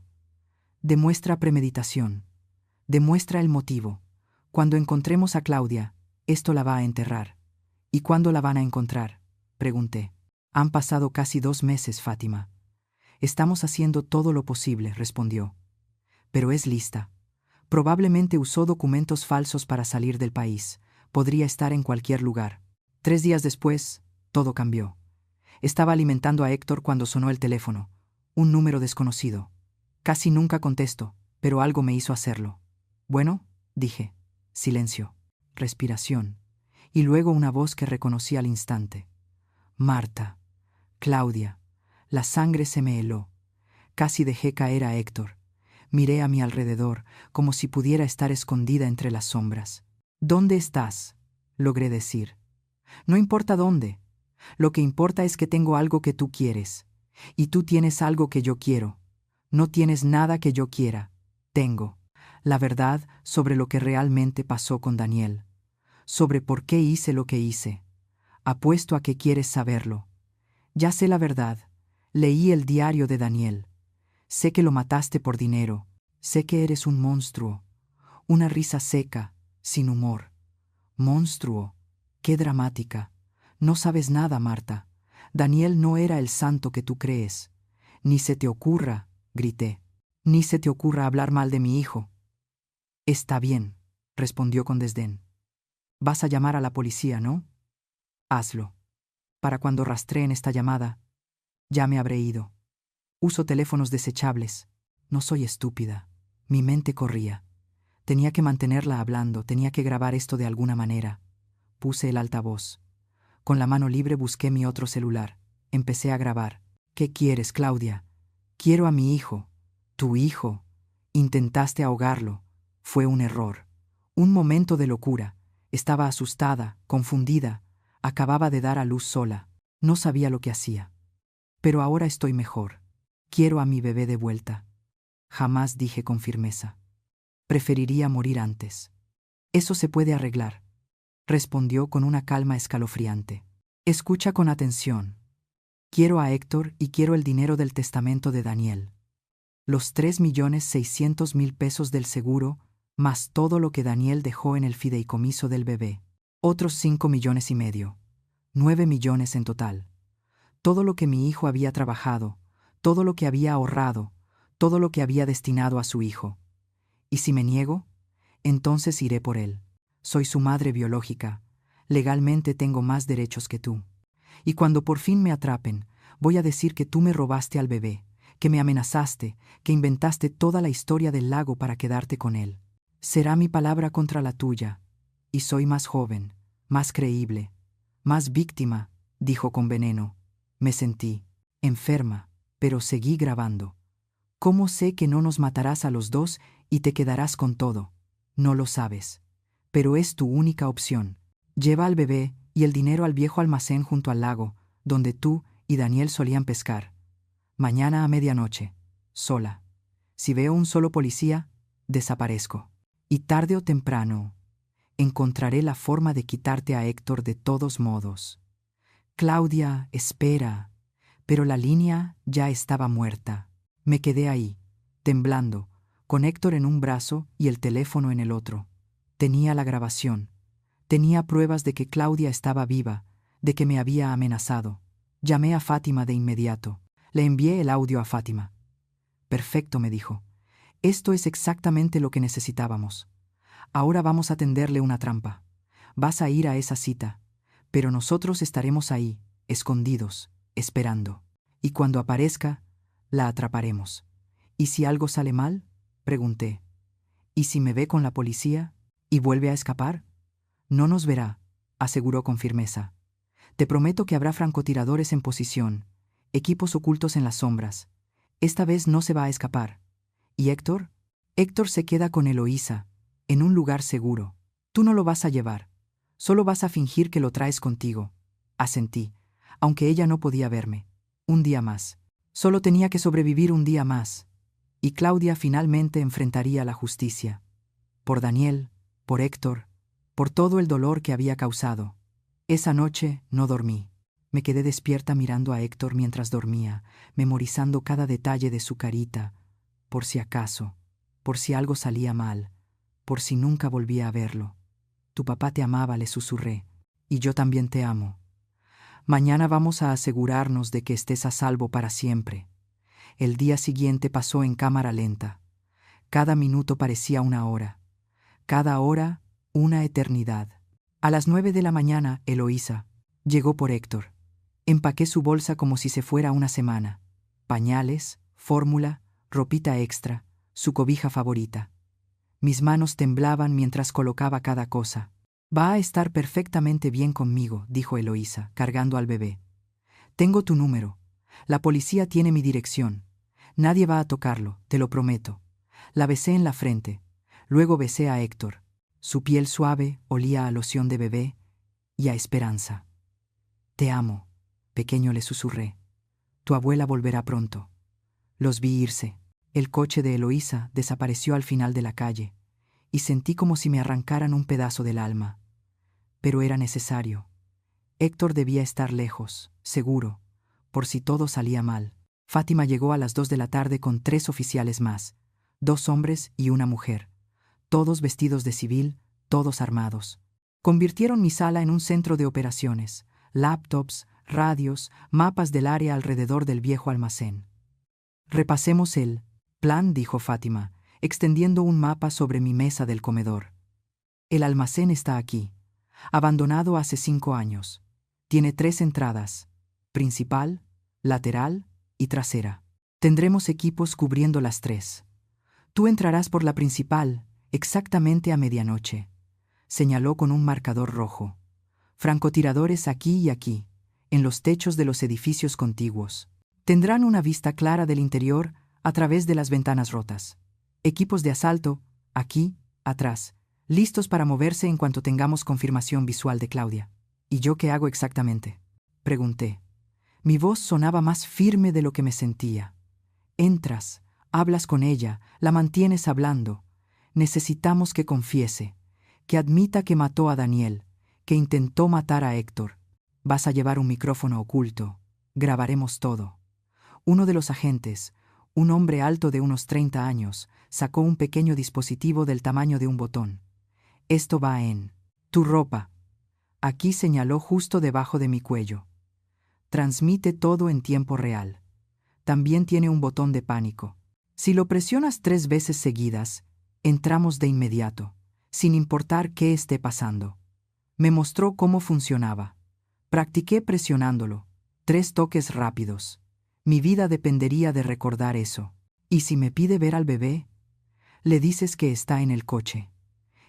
Demuestra premeditación. Demuestra el motivo. Cuando encontremos a Claudia, esto la va a enterrar. ¿Y cuándo la van a encontrar?, pregunté. Han pasado casi 2 meses, Fátima. Estamos haciendo todo lo posible, respondió. Pero es lista. Probablemente usó documentos falsos para salir del país. Podría estar en cualquier lugar. 3 días después, todo cambió. Estaba alimentando a Héctor cuando sonó el teléfono. Un número desconocido. Casi nunca contesto, pero algo me hizo hacerlo. Bueno, dije. Silencio. Respiración. Y luego una voz que reconocí al instante. Marta. Claudia. La sangre se me heló. Casi dejé caer a Héctor. Miré a mi alrededor, como si pudiera estar escondida entre las sombras. ¿Dónde estás?, logré decir. No importa dónde. Lo que importa es que tengo algo que tú quieres. Y tú tienes algo que yo quiero. No tienes nada que yo quiera. Tengo la verdad sobre lo que realmente pasó con Daniel. sobre por qué hice lo que hice. Apuesto a que quieres saberlo. Ya sé la verdad. Leí el diario de Daniel. Sé que lo mataste por dinero. Sé que eres un monstruo. Una risa seca, sin humor. Monstruo. Qué dramática. No sabes nada, Marta. Daniel no era el santo que tú crees. Ni se te ocurra, grité. Ni se te ocurra hablar mal de mi hijo. Está bien, respondió con desdén. Vas a llamar a la policía, ¿no? Hazlo. Para cuando rastreen esta llamada, ya me habré ido. Uso teléfonos desechables. No soy estúpida. Mi mente corría. Tenía que mantenerla hablando, tenía que grabar esto de alguna manera. Puse el altavoz. Con la mano libre busqué mi otro celular. Empecé a grabar. ¿Qué quieres, Claudia? Quiero a mi hijo. Tu hijo. Intentaste ahogarlo. Fue un error. Un momento de locura. Estaba asustada, confundida. Acababa de dar a luz sola. No sabía lo que hacía. Pero ahora estoy mejor. Quiero a mi bebé de vuelta. Jamás dije con firmeza. Preferiría morir antes. Eso se puede arreglar, respondió con una calma escalofriante. Escucha con atención. Quiero a Héctor y quiero el dinero del testamento de Daniel. Los 3.600.000 pesos del seguro, más todo lo que Daniel dejó en el fideicomiso del bebé. Otros 5,5 millones. 9 millones en total. Todo lo que mi hijo había trabajado, todo lo que había ahorrado, todo lo que había destinado a su hijo. ¿Y si me niego? Entonces iré por él. Soy su madre biológica. Legalmente tengo más derechos que tú. Y cuando por fin me atrapen, voy a decir que tú me robaste al bebé, que me amenazaste, que inventaste toda la historia del lago para quedarte con él. Será mi palabra contra la tuya. Y soy más joven, más creíble, más víctima, dijo con veneno. Me sentí enferma, pero seguí grabando. ¿Cómo sé que no nos matarás a los dos y te quedarás con todo? No lo sabes. Pero es tu única opción. Lleva al bebé y el dinero al viejo almacén junto al lago, donde tú y Daniel solían pescar. Mañana a medianoche, sola. Si veo un solo policía, desaparezco. Y tarde o temprano, encontraré la forma de quitarte a Héctor de todos modos. Claudia, espera. Pero la línea ya estaba muerta. Me quedé ahí, temblando, con Héctor en un brazo y el teléfono en el otro. Tenía la grabación. Tenía pruebas de que Claudia estaba viva, de que me había amenazado. Llamé a Fátima de inmediato. Le envié el audio a Fátima. Perfecto, me dijo. Esto es exactamente lo que necesitábamos. Ahora vamos a tenderle una trampa. Vas a ir a esa cita, pero nosotros estaremos ahí, escondidos, esperando. Y cuando aparezca, la atraparemos. ¿Y si algo sale mal? Pregunté. ¿Y si me ve con la policía y vuelve a escapar? No nos verá, aseguró con firmeza. Te prometo que habrá francotiradores en posición, equipos ocultos en las sombras. Esta vez no se va a escapar. ¿Y Héctor? Héctor se queda con Eloísa, en un lugar seguro. Tú no lo vas a llevar. Solo vas a fingir que lo traes contigo. Asentí, aunque ella no podía verme. Un día más. Solo tenía que sobrevivir un día más. Y Claudia finalmente enfrentaría la justicia. Por Daniel, por Héctor, por todo el dolor que había causado. Esa noche no dormí. Me quedé despierta mirando a Héctor mientras dormía, memorizando cada detalle de su carita, por si acaso, por si algo salía mal, por si nunca volvía a verlo. Tu papá te amaba, le susurré, y yo también te amo. Mañana vamos a asegurarnos de que estés a salvo para siempre. El día siguiente pasó en cámara lenta. Cada minuto parecía una hora. Cada hora, una eternidad. A las 9 de la mañana, Eloísa llegó por Héctor. Empaqué su bolsa como si se fuera una semana. Pañales, fórmula, ropita extra, su cobija favorita. Mis manos temblaban mientras colocaba cada cosa. Va a estar perfectamente bien conmigo, dijo Eloísa, cargando al bebé. Tengo tu número. La policía tiene mi dirección. Nadie va a tocarlo, te lo prometo. La besé en la frente. Luego besé a Héctor. Su piel suave olía a loción de bebé y a esperanza. Te amo, pequeño, le susurré. Tu abuela volverá pronto. Los vi irse. El coche de Eloísa desapareció al final de la calle, y sentí como si me arrancaran un pedazo del alma. pero era necesario. Héctor debía estar lejos, seguro, por si todo salía mal. Fátima llegó a las 2 de la tarde con 3 oficiales más, 2 hombres y una mujer, todos vestidos de civil, todos armados. Convirtieron mi sala en un centro de operaciones, laptops, radios, mapas del área alrededor del viejo almacén. Repasemos el plan, dijo Fátima, extendiendo un mapa sobre mi mesa del comedor. El almacén está aquí, abandonado hace 5 años. Tiene 3 entradas, principal, lateral y trasera. Tendremos equipos cubriendo las 3. Tú entrarás por la principal, exactamente a medianoche, señaló con un marcador rojo. Francotiradores aquí y aquí, en los techos de los edificios contiguos. Tendrán una vista clara del interior a través de las ventanas rotas. Equipos de asalto, aquí, atrás, listos para moverse en cuanto tengamos confirmación visual de Claudia. ¿Y yo qué hago exactamente?, pregunté. Mi voz sonaba más firme de lo que me sentía. Entras, hablas con ella, la mantienes hablando. Necesitamos que confiese, que admita que mató a Daniel, que intentó matar a Héctor. Vas a llevar un micrófono oculto. Grabaremos todo. Uno de los agentes, un hombre alto de unos 30 años, sacó un pequeño dispositivo del tamaño de un botón. Esto va en tu ropa. Aquí señaló justo debajo de mi cuello. Transmite todo en tiempo real. También tiene un botón de pánico. Si lo presionas 3 veces seguidas, entramos de inmediato, sin importar qué esté pasando. Me mostró cómo funcionaba. Practiqué presionándolo. 3 toques rápidos. Mi vida dependería de recordar eso. ¿Y si me pide ver al bebé? Le dices que está en el coche,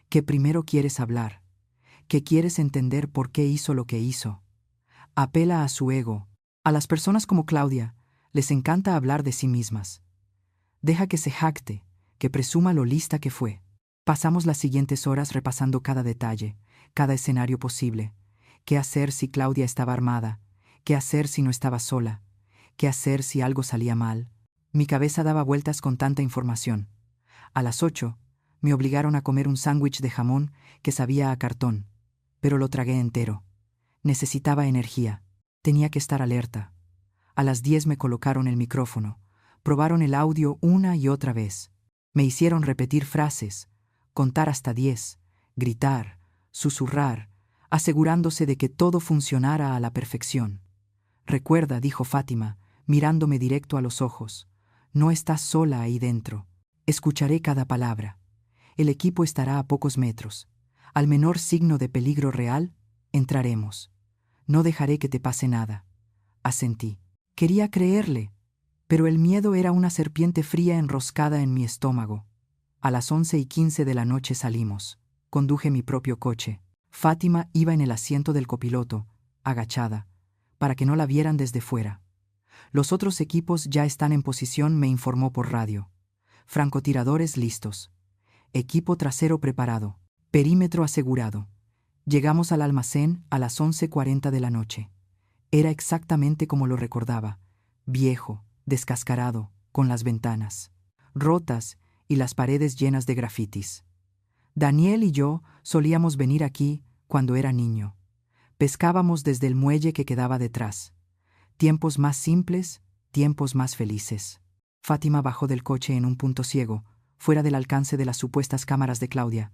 que primero quieres hablar, que quieres entender por qué hizo lo que hizo. Apela a su ego. A las personas como Claudia les encanta hablar de sí mismas. Deja que se jacte, que presuma lo lista que fue. Pasamos las siguientes horas repasando cada detalle, cada escenario posible. ¿Qué hacer si Claudia estaba armada? ¿Qué hacer si no estaba sola? ¿Qué hacer si algo salía mal? Mi cabeza daba vueltas con tanta información. A las 8, me obligaron a comer un sándwich de jamón que sabía a cartón, pero lo tragué entero. Necesitaba energía. Tenía que estar alerta. A las 10 me colocaron el micrófono. Probaron el audio una y otra vez. Me hicieron repetir frases, contar hasta 10, gritar, susurrar, asegurándose de que todo funcionara a la perfección. Recuerda, dijo Fátima, mirándome directo a los ojos, no estás sola ahí dentro. Escucharé cada palabra. El equipo estará a pocos metros. Al menor signo de peligro real, entraremos. No dejaré que te pase nada. Asentí. Quería creerle, pero el miedo era una serpiente fría enroscada en mi estómago. A las 11:15 de la noche salimos. Conduje mi propio coche. Fátima iba en el asiento del copiloto, agachada, para que no la vieran desde fuera. Los otros equipos ya están en posición, me informó por radio. Francotiradores listos. Equipo trasero preparado. Perímetro asegurado. Llegamos al almacén a las 11:40 de la noche. Era exactamente como lo recordaba. Viejo, descascarado, con las ventanas rotas y las paredes llenas de grafitis. Daniel y yo solíamos venir aquí cuando era niño. Pescábamos desde el muelle que quedaba detrás. Tiempos más simples, tiempos más felices. Fátima bajó del coche en un punto ciego, fuera del alcance de las supuestas cámaras de Claudia.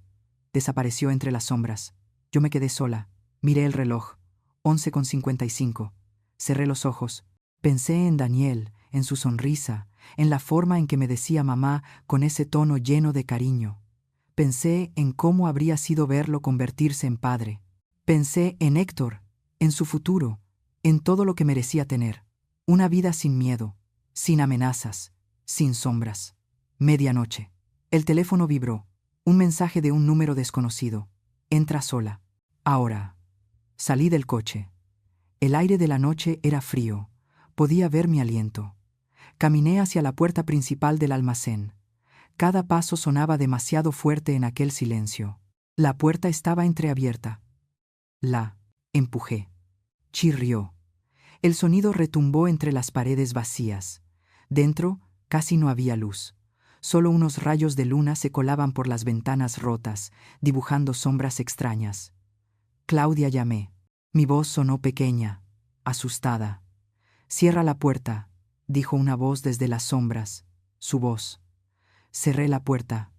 Desapareció entre las sombras. Yo me quedé sola. Miré el reloj. 11:55. Cerré los ojos. Pensé en Daniel, en su sonrisa, en la forma en que me decía mamá con ese tono lleno de cariño. Pensé en cómo habría sido verlo convertirse en padre. Pensé en Héctor, en su futuro, en todo lo que merecía tener. Una vida sin miedo, sin amenazas, sin sombras. Medianoche. El teléfono vibró. Un mensaje de un número desconocido. Entra sola. Ahora. Salí del coche. El aire de la noche era frío. Podía ver mi aliento. Caminé hacia la puerta principal del almacén. Cada paso sonaba demasiado fuerte en aquel silencio. La puerta estaba entreabierta. La empujé. Chirrió. El sonido retumbó entre las paredes vacías. Dentro casi no había luz. Solo unos rayos de luna se colaban por las ventanas rotas, dibujando sombras extrañas. Claudia, llamé. Mi voz sonó pequeña, asustada. Cierra la puerta, dijo una voz desde las sombras, su voz. Cerré la puerta.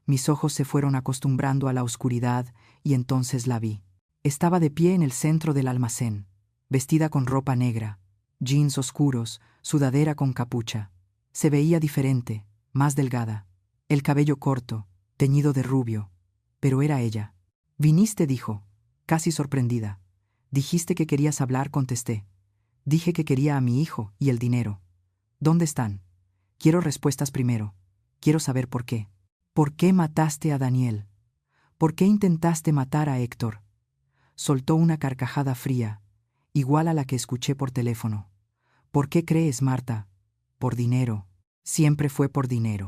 Mis ojos se fueron acostumbrando a la oscuridad y entonces la vi. Estaba de pie en el centro del almacén, vestida con ropa negra, jeans oscuros, sudadera con capucha. Se veía diferente, más delgada, el cabello corto, teñido de rubio, pero era ella. Viniste, dijo, casi sorprendida. Dijiste que querías hablar, contesté. Dije que quería a mi hijo y el dinero. ¿Dónde están? Quiero respuestas primero. Quiero saber por qué. ¿Por qué mataste a Daniel? ¿Por qué intentaste matar a Héctor? Soltó una carcajada fría, igual a la que escuché por teléfono. ¿Por qué crees, Marta? Por dinero. Siempre fue por dinero.